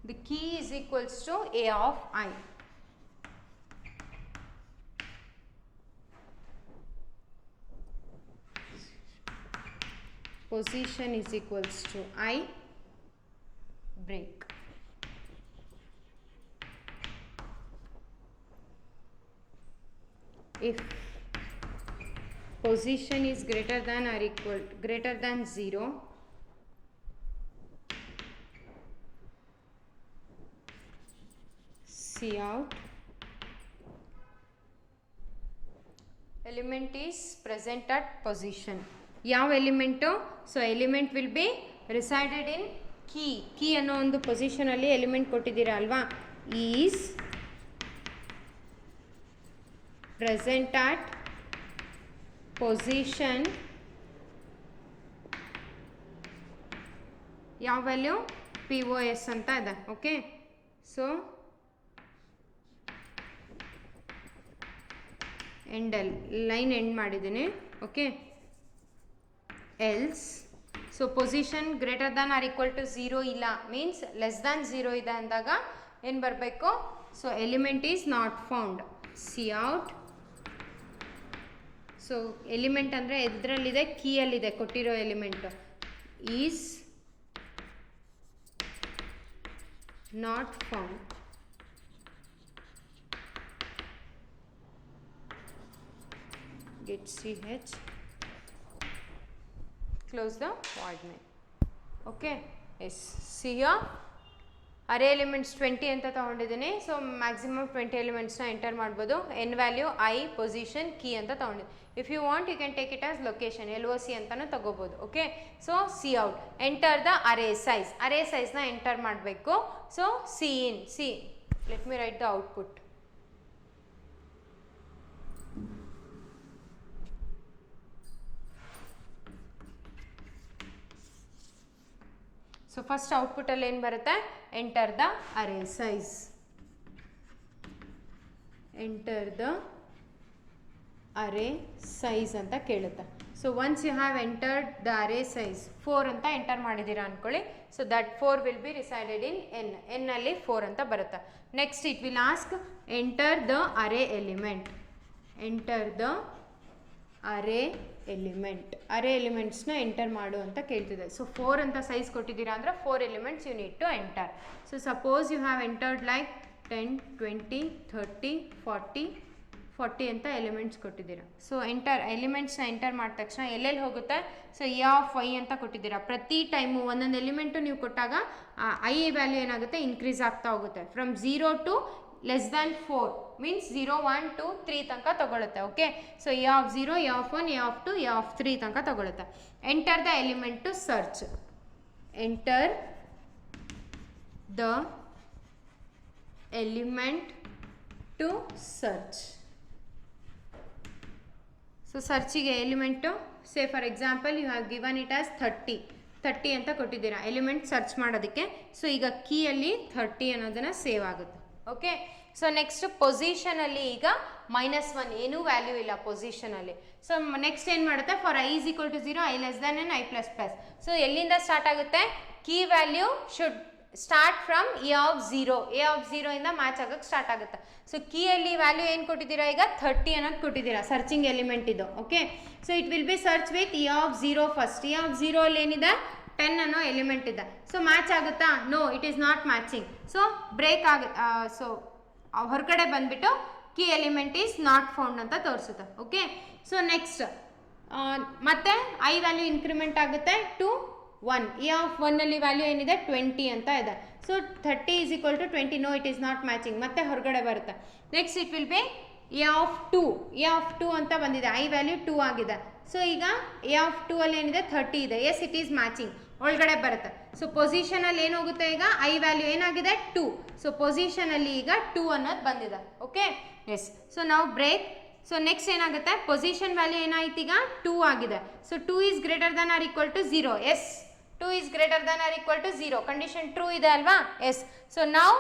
the key is equals to a of I. Position is equals to I, break. If position is greater than or equal greater than 0, see out, element is present at position. ಯಾವ element, so element will be resided in key ಅನ್ನೋ ಒಂದು ಪೊಸಿಷನಲ್ಲಿ element ಕೊಟ್ಟಿದ್ದೀರಾ ಅಲ್ವಾ, is present at position. ಯಾವ value, POS ಅಂತ ಇದೆ. Okay, so ಎಂಡಲ್ಲಿ ಲೈನ್ ಎಂಡ್ ಮಾಡಿದ್ದೀನಿ. Okay, else, so position greater than or equal to 0 ಇಲ್ಲ, ಮೀನ್ಸ್ ಲೆಸ್ ದ್ಯಾನ್ 0 ಇದೆ ಅಂದಾಗ ಏನು ಬರಬೇಕು, so element is not found. C out, so element ಅಂದರೆ ಎದರಲ್ಲಿದೆ, ಕೀಯಲ್ಲಿದೆ ಕೊಟ್ಟಿರೋ element, is not found. get ch, close the void main. Okay, yes, see here array elements 20 ಅಂತ ತಗೊಂಡಿದ್ದೀನಿ. So maximum 20 ಎಲಿಮೆಂಟ್ಸ್ನ ಎಂಟರ್ ಮಾಡ್ಬೋದು. N value I, position, key ಅಂತ ತೊಗೊಂಡಿದ್ದೀನಿ. If you want you can take it as location, LOC ಅಂತಲೂ ತಗೋಬೋದು. Okay, so C out, enter the array size. Array ಸೈಜ್ನ enter ಮಾಡಬೇಕು. So cin, C, let me write the output. So first ಔಟ್ಪುಟಲ್ಲಿ ಏನು ಬರುತ್ತೆ, enter the array size, enter the array size ಅಂತ ಕೇಳುತ್ತೆ. So once you have entered the array size 4 ಅಂತ enter ಮಾಡಿದ್ದೀರಾ ಅಂದ್ಕೊಳ್ಳಿ. So that 4 will be resided in N, ಎನ್ನಲ್ಲಿ 4 ಅಂತ ಬರುತ್ತೆ. Next it will ask enter the array element, enter the array element, array ಎಲಿಮೆಂಟ್ಸ್ನ enter ಮಾಡು ಅಂತ ಕೇಳ್ತಿದೆ. ಸೊ 4 ಅಂತ ಸೈಜ್ ಕೊಟ್ಟಿದ್ದೀರಾ ಅಂದರೆ 4 elements you need to enter. So suppose you have entered like 10, 20, 30, 40 ಅಂತ ಎಲಿಮೆಂಟ್ಸ್ ಕೊಟ್ಟಿದ್ದೀರಾ. ಸೊ ಎಲಿಮೆಂಟ್ಸ್ನ ಎಂಟರ್ ಮಾಡಿದ ತಕ್ಷಣ ಎಲ್ಲೆಲ್ಲಿ ಹೋಗುತ್ತೆ, ಸೊ ಎ ಆಫ್ ಐ ಅಂತ ಕೊಟ್ಟಿದ್ದೀರಾ. ಪ್ರತಿ ಟೈಮು ಒಂದೊಂದು ಎಲಿಮೆಂಟು ನೀವು ಕೊಟ್ಟಾಗ ಐ ವ್ಯಾಲ್ಯೂ ಏನಾಗುತ್ತೆ, ಇನ್ಕ್ರೀಸ್ ಆಗ್ತಾ ಹೋಗುತ್ತೆ. From 0 to less than 4 means 0, 1, 2, 3 ತನಕ ತಗೊಳುತ್ತೆ. Okay, so A of 0, A of 1, A of 2, A of 3 ತನಕ ತಗೊಳುತ್ತೆ. Enter the element to search, enter the element to search. So ಸರ್ಚಿಗೆ element, say for example you have given it as 30 ಅಂತ ಕೊಟ್ಟಿದ್ದೀರಾ element search ಮಾಡೋದಕ್ಕೆ. So ಈಗ ಕೀಯಲ್ಲಿ 30 ಅನ್ನೋದನ್ನು save ಆಗುತ್ತೆ. Okay, so next ಪೊಸಿಷನಲ್ಲಿ ಈಗ -1 ಏನೂ ವ್ಯಾಲ್ಯೂ ಇಲ್ಲ ಪೊಸಿಷನಲ್ಲಿ. ಸೊ ನೆಕ್ಸ್ಟ್ ಏನು ಮಾಡುತ್ತೆ, for I is equal to 0, I less than N, I plus plus. So ಎಲ್ಲಿಂದ ಸ್ಟಾರ್ಟ್ ಆಗುತ್ತೆ, key value should start from a of 0, A of 0 ಇಂದ ಮ್ಯಾಚ್ ಆಗೋಕ್ಕೆ ಸ್ಟಾರ್ಟ್ ಆಗುತ್ತೆ. ಸೊ ಕೀಯಲ್ಲಿ ವ್ಯಾಲ್ಯೂ ಏನು ಕೊಟ್ಟಿದ್ದೀರಾ, ಈಗ 30 ಅನ್ನೋದು ಕೊಟ್ಟಿದ್ದೀರಾ ಸರ್ಚಿಂಗ್ ಎಲಿಮೆಂಟ್ ಇದು. Okay, so it will be search with a of 0 first. A of 0 ಅಲ್ಲಿ ಏನಿದೆ, 10 ಅನ್ನೋ ಎಲಿಮೆಂಟ್ ಇದೆ. ಸೊ ಮ್ಯಾಚ್ ಆಗುತ್ತಾ, no it is not matching. So break ಆಗುತ್ತೆ. ಸೊ ಹೊರಗಡೆ ಬಂದುಬಿಟ್ಟು key element is not found ಅಂತ ತೋರಿಸುತ್ತೆ. ಓಕೆ, ಸೊ ನೆಕ್ಸ್ಟ್ ಮತ್ತೆ ಐ ವ್ಯಾಲ್ಯೂ ಇನ್ಕ್ರಿಮೆಂಟ್ ಆಗುತ್ತೆ ಟು 1. ಎ ಆಫ್ 1 ಅಲ್ಲಿ ವ್ಯಾಲ್ಯೂ ಏನಿದೆ, 20 ಅಂತ ಇದೆ. So 30 is equal to 20, no it is not matching, ಮತ್ತೆ ಹೊರಗಡೆ ಬರುತ್ತೆ. Next it will be a of 2, A of 2 ಅಂತ ಬಂದಿದೆ, ಐ ವ್ಯಾಲ್ಯೂ 2 ಆಗಿದೆ. ಸೊ ಈಗ ಎ ಆಫ್ 2 ಅಲ್ಲಿ ಏನಿದೆ, 30 ಇದೆ. ಎಸ್ ಇಟ್ ಈಸ್ ಮ್ಯಾಚಿಂಗ್, ಒಳಗಡೆ ಬರುತ್ತೆ. ಸೊ ಪೊಸಿಷನಲ್ಲಿ ಏನಾಗುತ್ತೆ, ಈಗ ಐ ವ್ಯಾಲ್ಯೂ ಏನಾಗಿದೆ 2. ಸೊ ಪೊಸಿಷನಲ್ಲಿ ಈಗ 2 ಅನ್ನೋದು ಬಂದಿದೆ. Okay, yes. ಸೊ ನಾವು ಬ್ರೇಕ್. ಸೊ ನೆಕ್ಸ್ಟ್ ಏನಾಗುತ್ತೆ, ಪೊಸಿಷನ್ ವ್ಯಾಲ್ಯೂ ಏನಾಯ್ತು, ಈಗ 2 ಆಗಿದೆ. So 2 is greater than or equal to 0. Yes, 2 is greater than or equal to 0 ಕಂಡೀಷನ್ ಟ್ರೂ ಇದೆ ಅಲ್ವಾ. ಎಸ್, ಸೊ ನಾವು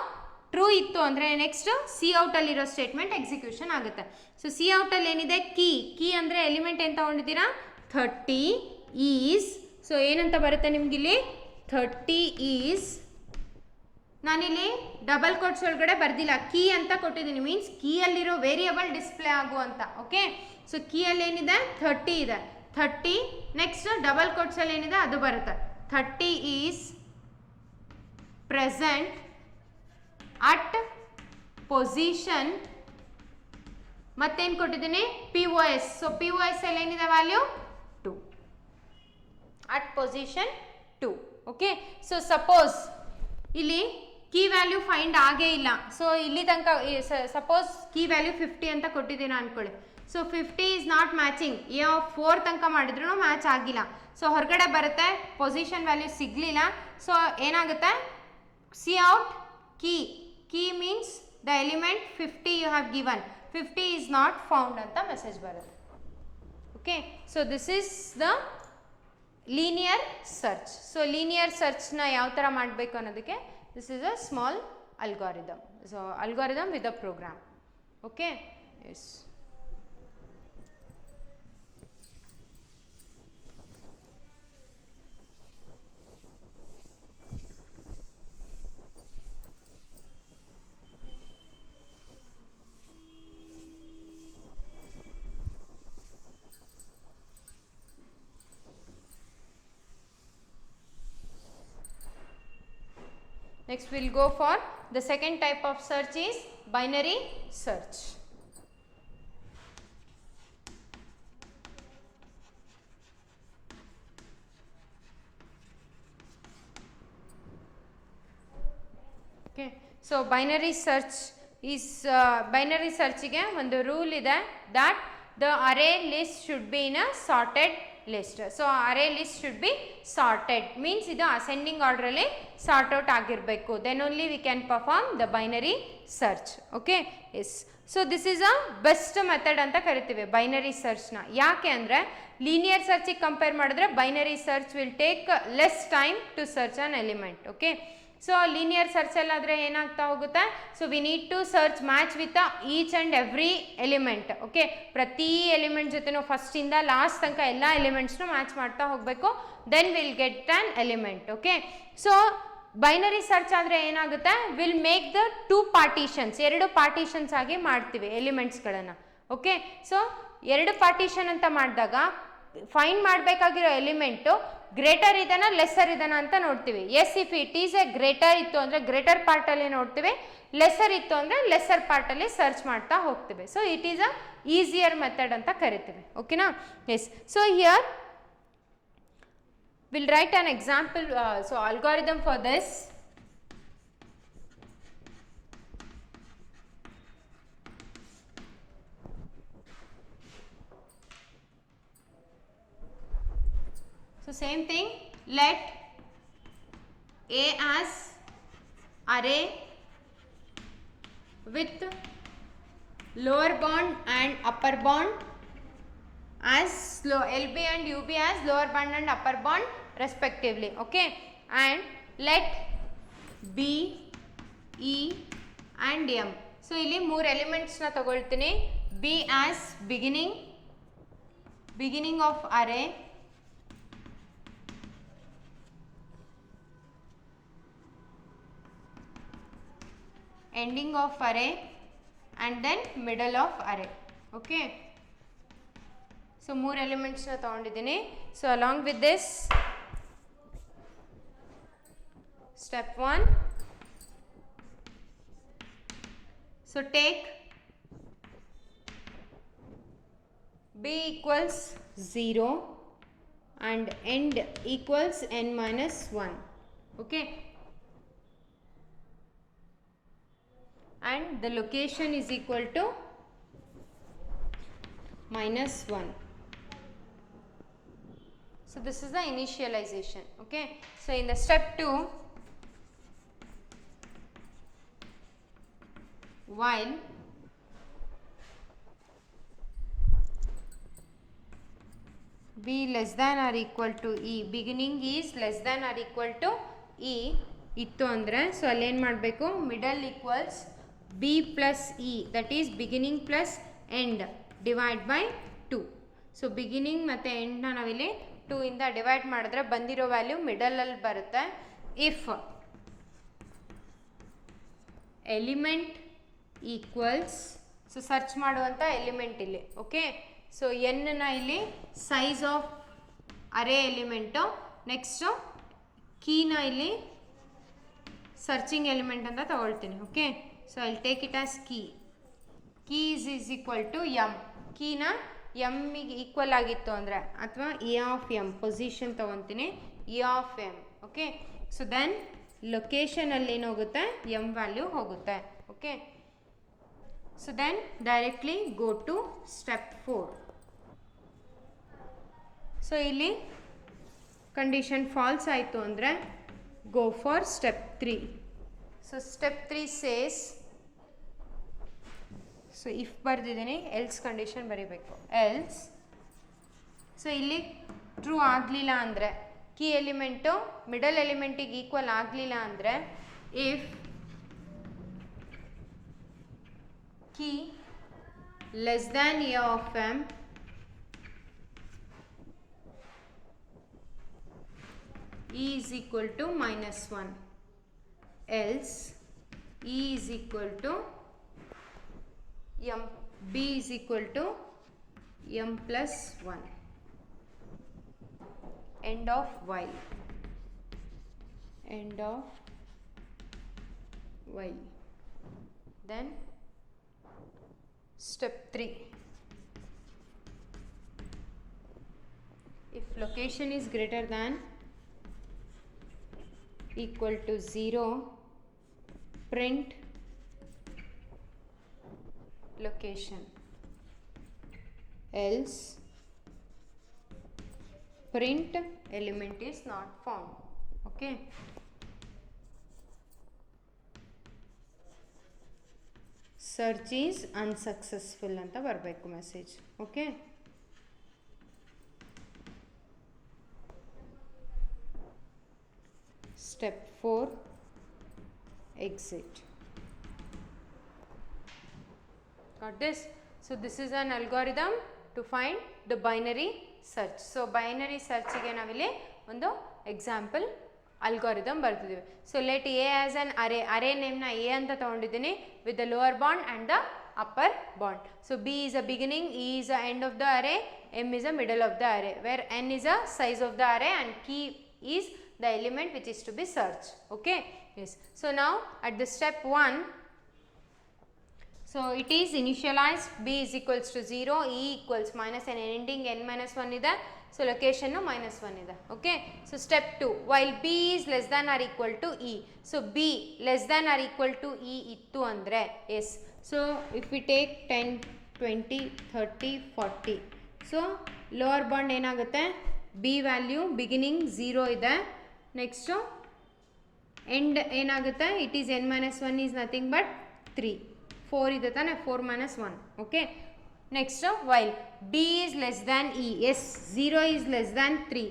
ಟ್ರೂ ಇತ್ತು ಅಂದರೆ ನೆಕ್ಸ್ಟ್ ಸಿ ಔಟಲ್ಲಿರೋ ಸ್ಟೇಟ್ಮೆಂಟ್ ಎಕ್ಸಿಕ್ಯೂಷನ್ ಆಗುತ್ತೆ. ಸೊ ಸಿ ಔಟಲ್ಲಿ ಏನಿದೆ, ಕೀ ಅಂದರೆ ಎಲಿಮೆಂಟ್ ಏನು ತೊಗೊಂಡಿದ್ದೀರಾ, 30 ಈಸ್. ಸೊ ಏನಂತ ಬರುತ್ತೆ ನಿಮಗಿಲ್ಲಿ, 30 ಈಸ್, ನಾನಿಲ್ಲಿ ಡಬಲ್ ಕೋಟ್ಸ್ ಒಳಗಡೆ ಬರ್ದಿಲ್ಲ, ಕೀ ಅಂತ ಕೊಟ್ಟಿದ್ದೀನಿ. ಮೀನ್ಸ್ ಕೀಯಲ್ಲಿರೋ ವೇರಿಯಬಲ್ ಡಿಸ್ಪ್ಲೇ ಆಗುವಂತ. ಓಕೆ, ಸೊ ಕೀಯಲ್ಲಿ ಏನಿದೆ, 30 ಇದೆ. 30 ನೆಕ್ಸ್ಟ್ ಡಬಲ್ ಕೋಟ್ಸಲ್ಲಿ ಏನಿದೆ ಅದು ಬರುತ್ತೆ. 30 ಈಸ್ ಪ್ರೆಸೆಂಟ್ ಅಟ್ ಪೊಸಿಷನ್, ಮತ್ತೇನು ಕೊಟ್ಟಿದ್ದೀನಿ, POS. ಸೊ POS ಅಲ್ಲಿ ಏನಿದೆ value 2 at position 2. Okay, so suppose ಇಲ್ಲಿ ಕೀ ವ್ಯಾಲ್ಯೂ ಫೈಂಡ್ ಆಗೇ ಇಲ್ಲ. ಸೊ ಇಲ್ಲಿ ತನಕ ಸಪೋಸ್ ಕೀ ವ್ಯಾಲ್ಯೂ 50 ಅಂತ ಕೊಟ್ಟಿದ್ದೀರಾ ಅಂದ್ಕೊಳ್ಳಿ. So 50 is not matching, A of 4 ತನಕ ಮಾಡಿದ್ರು ಮ್ಯಾಚ್ ಆಗಿಲ್ಲ. ಸೊ ಹೊರಗಡೆ ಬರುತ್ತೆ, ಪೊಸಿಷನ್ ವ್ಯಾಲ್ಯೂ ಸಿಗಲಿಲ್ಲ. ಸೊ ಏನಾಗುತ್ತೆ, cout key means the element 50 you have given, 50 is not found ಅಂತ ಮೆಸೇಜ್ ಬರುತ್ತೆ. Okay, so this is the linear search. So linear ಸರ್ಚ್ನ ಯಾವ ಥರ ಮಾಡಬೇಕು ಅನ್ನೋದಕ್ಕೆ this is a small algorithm. So algorithm with a program. Okay, yes. Next we will go for the second type of search is binary search. Okay, so binary search is binary search ಗೆ ಒಂದು rule ಇದೆ that the array list should be in a sorted list. So array list should be sorted, means ಇದು ascending ಆರ್ಡ್ರಲ್ಲಿ sort out ಆಗಿರಬೇಕು. Then only we can perform the binary search. Okay, yes. So this is a best method ಅಂತ ಕರಿತೀವಿ binary ಸರ್ಚ್ನ. ಯಾಕೆ ಅಂದರೆ linear ಸರ್ಚಿಗೆ compare ಮಾಡಿದ್ರೆ binary search will take less time to search on element. Okay, so linear ಸರ್ಚಲ್ಲಾದರೆ ಏನಾಗ್ತಾ ಹೋಗುತ್ತೆ, so we need to search match with each and every element. Okay, ಪ್ರತಿ ಎಲಿಮೆಂಟ್ ಜೊತೆನೂ ಫಸ್ಟಿಂದ ಲಾಸ್ಟ್ ತನಕ ಎಲ್ಲ ಎಲಿಮೆಂಟ್ಸ್ನು ಮ್ಯಾಚ್ ಮಾಡ್ತಾ ಹೋಗಬೇಕು, then will get an element. Okay, so binary search ಆದರೆ ಏನಾಗುತ್ತೆ, will make the 2 partitions, 2 partitions ಆಗಿ ಮಾಡ್ತೀವಿ ಎಲಿಮೆಂಟ್ಸ್ಗಳನ್ನು. ಓಕೆ, ಸೊ 2 ಪಾರ್ಟಿಷನ್ ಅಂತ ಮಾಡಿದಾಗ ಫೈಂಡ್ ಮಾಡಬೇಕಾಗಿರೋ ಎಲಿಮೆಂಟು ಗ್ರೇಟರ್ ಇದನ್ನ ಲೆಸ್ಸರ್ ಇದನ್ನ ಅಂತ ನೋಡ್ತೀವಿ. Yes, if it is a greater ಇತ್ತು ಅಂದರೆ ಗ್ರೇಟರ್ ಪಾರ್ಟಲ್ಲಿ ನೋಡ್ತೀವಿ, ಲೆಸ್ಸರ್ ಇತ್ತು ಅಂದರೆ ಲೆಸ್ಸರ್ ಪಾರ್ಟಲ್ಲಿ ಸರ್ಚ್ ಮಾಡ್ತಾ ಹೋಗ್ತೀವಿ. So it is a easier method ಅಂತ ಕರಿತೀವಿ. ಓಕೆನಾ, yes. So here we'll write an example, so algorithm for this. So same thing, let A as array with lower bound and upper bound as LB and UB as lower bound and upper bound respectively. Okay, and let B, E and M. So ಇಲ್ಲಿ 3 elements ನ ತಗೊಳ್ತೀನಿ. B as beginning of array, ending of array and then middle of array. Okay, so 3 elements ನ ತಗೊಂಡಿದ್ದೀನಿ. So along with this step 1, so take b equals 0 and end equals n minus 1. Okay, and the location is equal to minus 1. So this is the initialization. Okay, so in the step 2, while b less than or equal to e, beginning is less than or equal to e ಇತ್ತು ಅಂದರೆ, so ಅಲ್ಲೇನು ಮಾಡಬೇಕು, middle equals b plus e, that is beginning plus end divide by 2. So beginning ಮತ್ತು ಎಂಡ್ನ ನಾವಿಲ್ಲಿ 2 ಇಂದ divide ಮಾಡಿದ್ರೆ ಬಂದಿರೋ value ಮಿಡಲಲ್ಲಿ ಬರುತ್ತೆ. If element equals, so search ಮಾಡುವಂಥ ಎಲಿಮೆಂಟ್ ಇಲ್ಲಿ. ಓಕೆ, ಸೊ ಎನ್ನ ಇಲ್ಲಿ size of array element, next ಕೀನ ಇಲ್ಲಿ ಸರ್ಚಿಂಗ್ ಎಲಿಮೆಂಟ್ ಅಂತ ತಗೊಳ್ತೀನಿ. Okay, so I take it as key is equal to M. ಕೀನ ಎಮ್ಮಿಗೆ ಈಕ್ವಲ್ ಆಗಿತ್ತು ಅಂದರೆ, ಅಥವಾ ಎ ಆಫ್ ಎಮ್ ಪೊಸಿಷನ್ ತೊಗೊತೀನಿ, A of M. Okay, so then ಲೊಕೇಶನಲ್ಲಿ ಏನಾಗುತ್ತೆ, ಎಮ್ ವ್ಯಾಲ್ಯೂ ಹೋಗುತ್ತೆ. Okay, so then directly go to step 4. so ಇಲ್ಲಿ condition false ಆಯಿತು ಅಂದರೆ go for step 3. so step 3 says, so if ಬರ್ದಿದ್ದೀನಿ, else condition ಬರೀಬೇಕು. else, so ಇಲ್ಲಿ true ಆಗಲಿಲ್ಲ ಅಂದರೆ, ಕೀ ಎಲಿಮೆಂಟು ಮಿಡಲ್ ಎಲಿಮೆಂಟಿಗೆ ಈಕ್ವಲ್ ಆಗಲಿಲ್ಲ ಅಂದರೆ, if key less than a of m, e is equal to minus 1, else e is equal to m, b is equal to m plus 1. End of while. End of while. Then step 3. If location is greater than equal to 0, print location. Else print element is not found. Okay. Search is unsuccessful ಅಂತ ಬರಬೇಕು message. Okay, step 4 exit. Got this? So this is an algorithm to find the binary search. So binary search ಗೆ ನಾವಿಲ್ಲಿ ಒಂದು example algorithm ಬರ್ತಿದ್ದೀವಿ. So let A as an array ನೇಮ್ನ A ಅಂತ ತೊಗೊಂಡಿದ್ದೀನಿ with the lower bound and the upper bond. So B is a beginning, E is the end of the array, M is the middle of the array, where N is the size of the array and key is the element which is to be searched. Okay, yes. So now at the step 1, so it is initialized, B is equals to 0, E equals minus an ending N minus 1 ಇದೆ. So location no minus 1 ಇದೆ. Okay. So step 2, while B is less than or equal to E. So B less than or equal to E ittu andre yes. So if we take 10, 20, 30, 40. So lower bound ಏನಾಗುತ್ತೆ, B value beginning 0 ಇದೆ. Next end ಏನಾಗುತ್ತೆ, it is n minus 1 is nothing but 3. 4 ಇದೆ ತಾನೆ, 4 minus 1. Okay. Next while B is less than E. Yes, 0 is less than 3.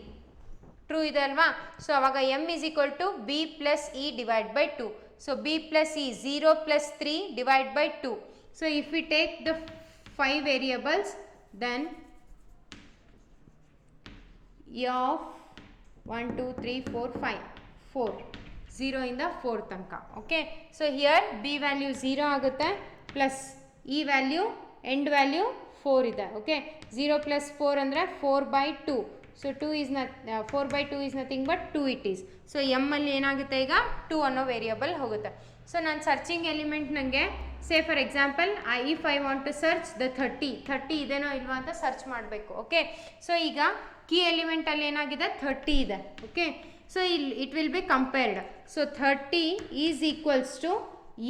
True ಇದೆ ಅಲ್ವಾ. So ಅವಾಗ M is equal to B plus E divide by 2. So B plus E 0 plus 3 divide by 2. So if we take the 5 variables, then E of 1, 2, 3, 4, 5. 4. 0 in the 4th tanka. Okay. So here B value 0 ಆಗುತ್ತೆ plus E value end value 4 ಇದೆ. Okay. 0 plus 4 ಅಂದರೆ 4 by 2. So 2 is not 4 by 2 is nothing but 2 it is. So M ಅಲ್ಲಿ ಏನಾಗುತ್ತೆ ಈಗ 2 ಅನ್ನೋ variable ಹೋಗುತ್ತೆ. So ನಾನು searching element ನನಗೆ say for example if I want to search the 30 ಇದೇನೋ ಇಲ್ವಾ ಅಂತ ಸರ್ಚ್ ಮಾಡಬೇಕು. ಓಕೆ. ಸೊ ಈಗ ಕೀ ಎಲಿಮೆಂಟಲ್ಲಿ ಏನಾಗಿದೆ 30 ಇದೆ. ಓಕೆ. ಸೊ ಇಲ್ಲಿ it will be compared. So 30 is equals to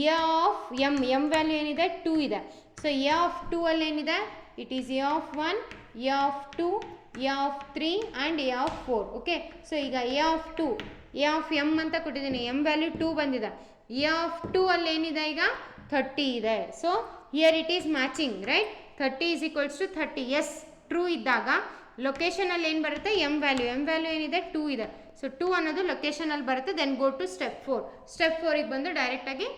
a of M value ಏನಿದೆ 2 ಇದೆ. ಸೊ ಎ ಆಫ್ 2 ಅಲ್ಲಿ ಏನಿದೆ, it is a of 1, A of 2, A of 3 and a of 4. Okay. So ಈಗ A of 2, A of M ಅಂತ ಕೊಟ್ಟಿದ್ದೀನಿ, M value 2 ಬಂದಿದೆ. A of 2 ಅಲ್ಲಿ ಏನಿದೆ ಈಗ 30 ಇದೆ. So here it is matching right. 30 is equals to 30. Yes, true ಇದ್ದಾಗ ಲೊಕೇಶನಲ್ಲಿ ಏನು ಬರುತ್ತೆ, ಎಮ್ ವ್ಯಾಲ್ಯೂ ಏನಿದೆ 2 ಇದೆ. ಸೊ 2 ಅನ್ನೋದು ಲೊಕೇಶನಲ್ಲಿ ಬರುತ್ತೆ. Then go to step 4. Step 4ಗೆ ಬಂದು ಡೈರೆಕ್ಟಾಗಿ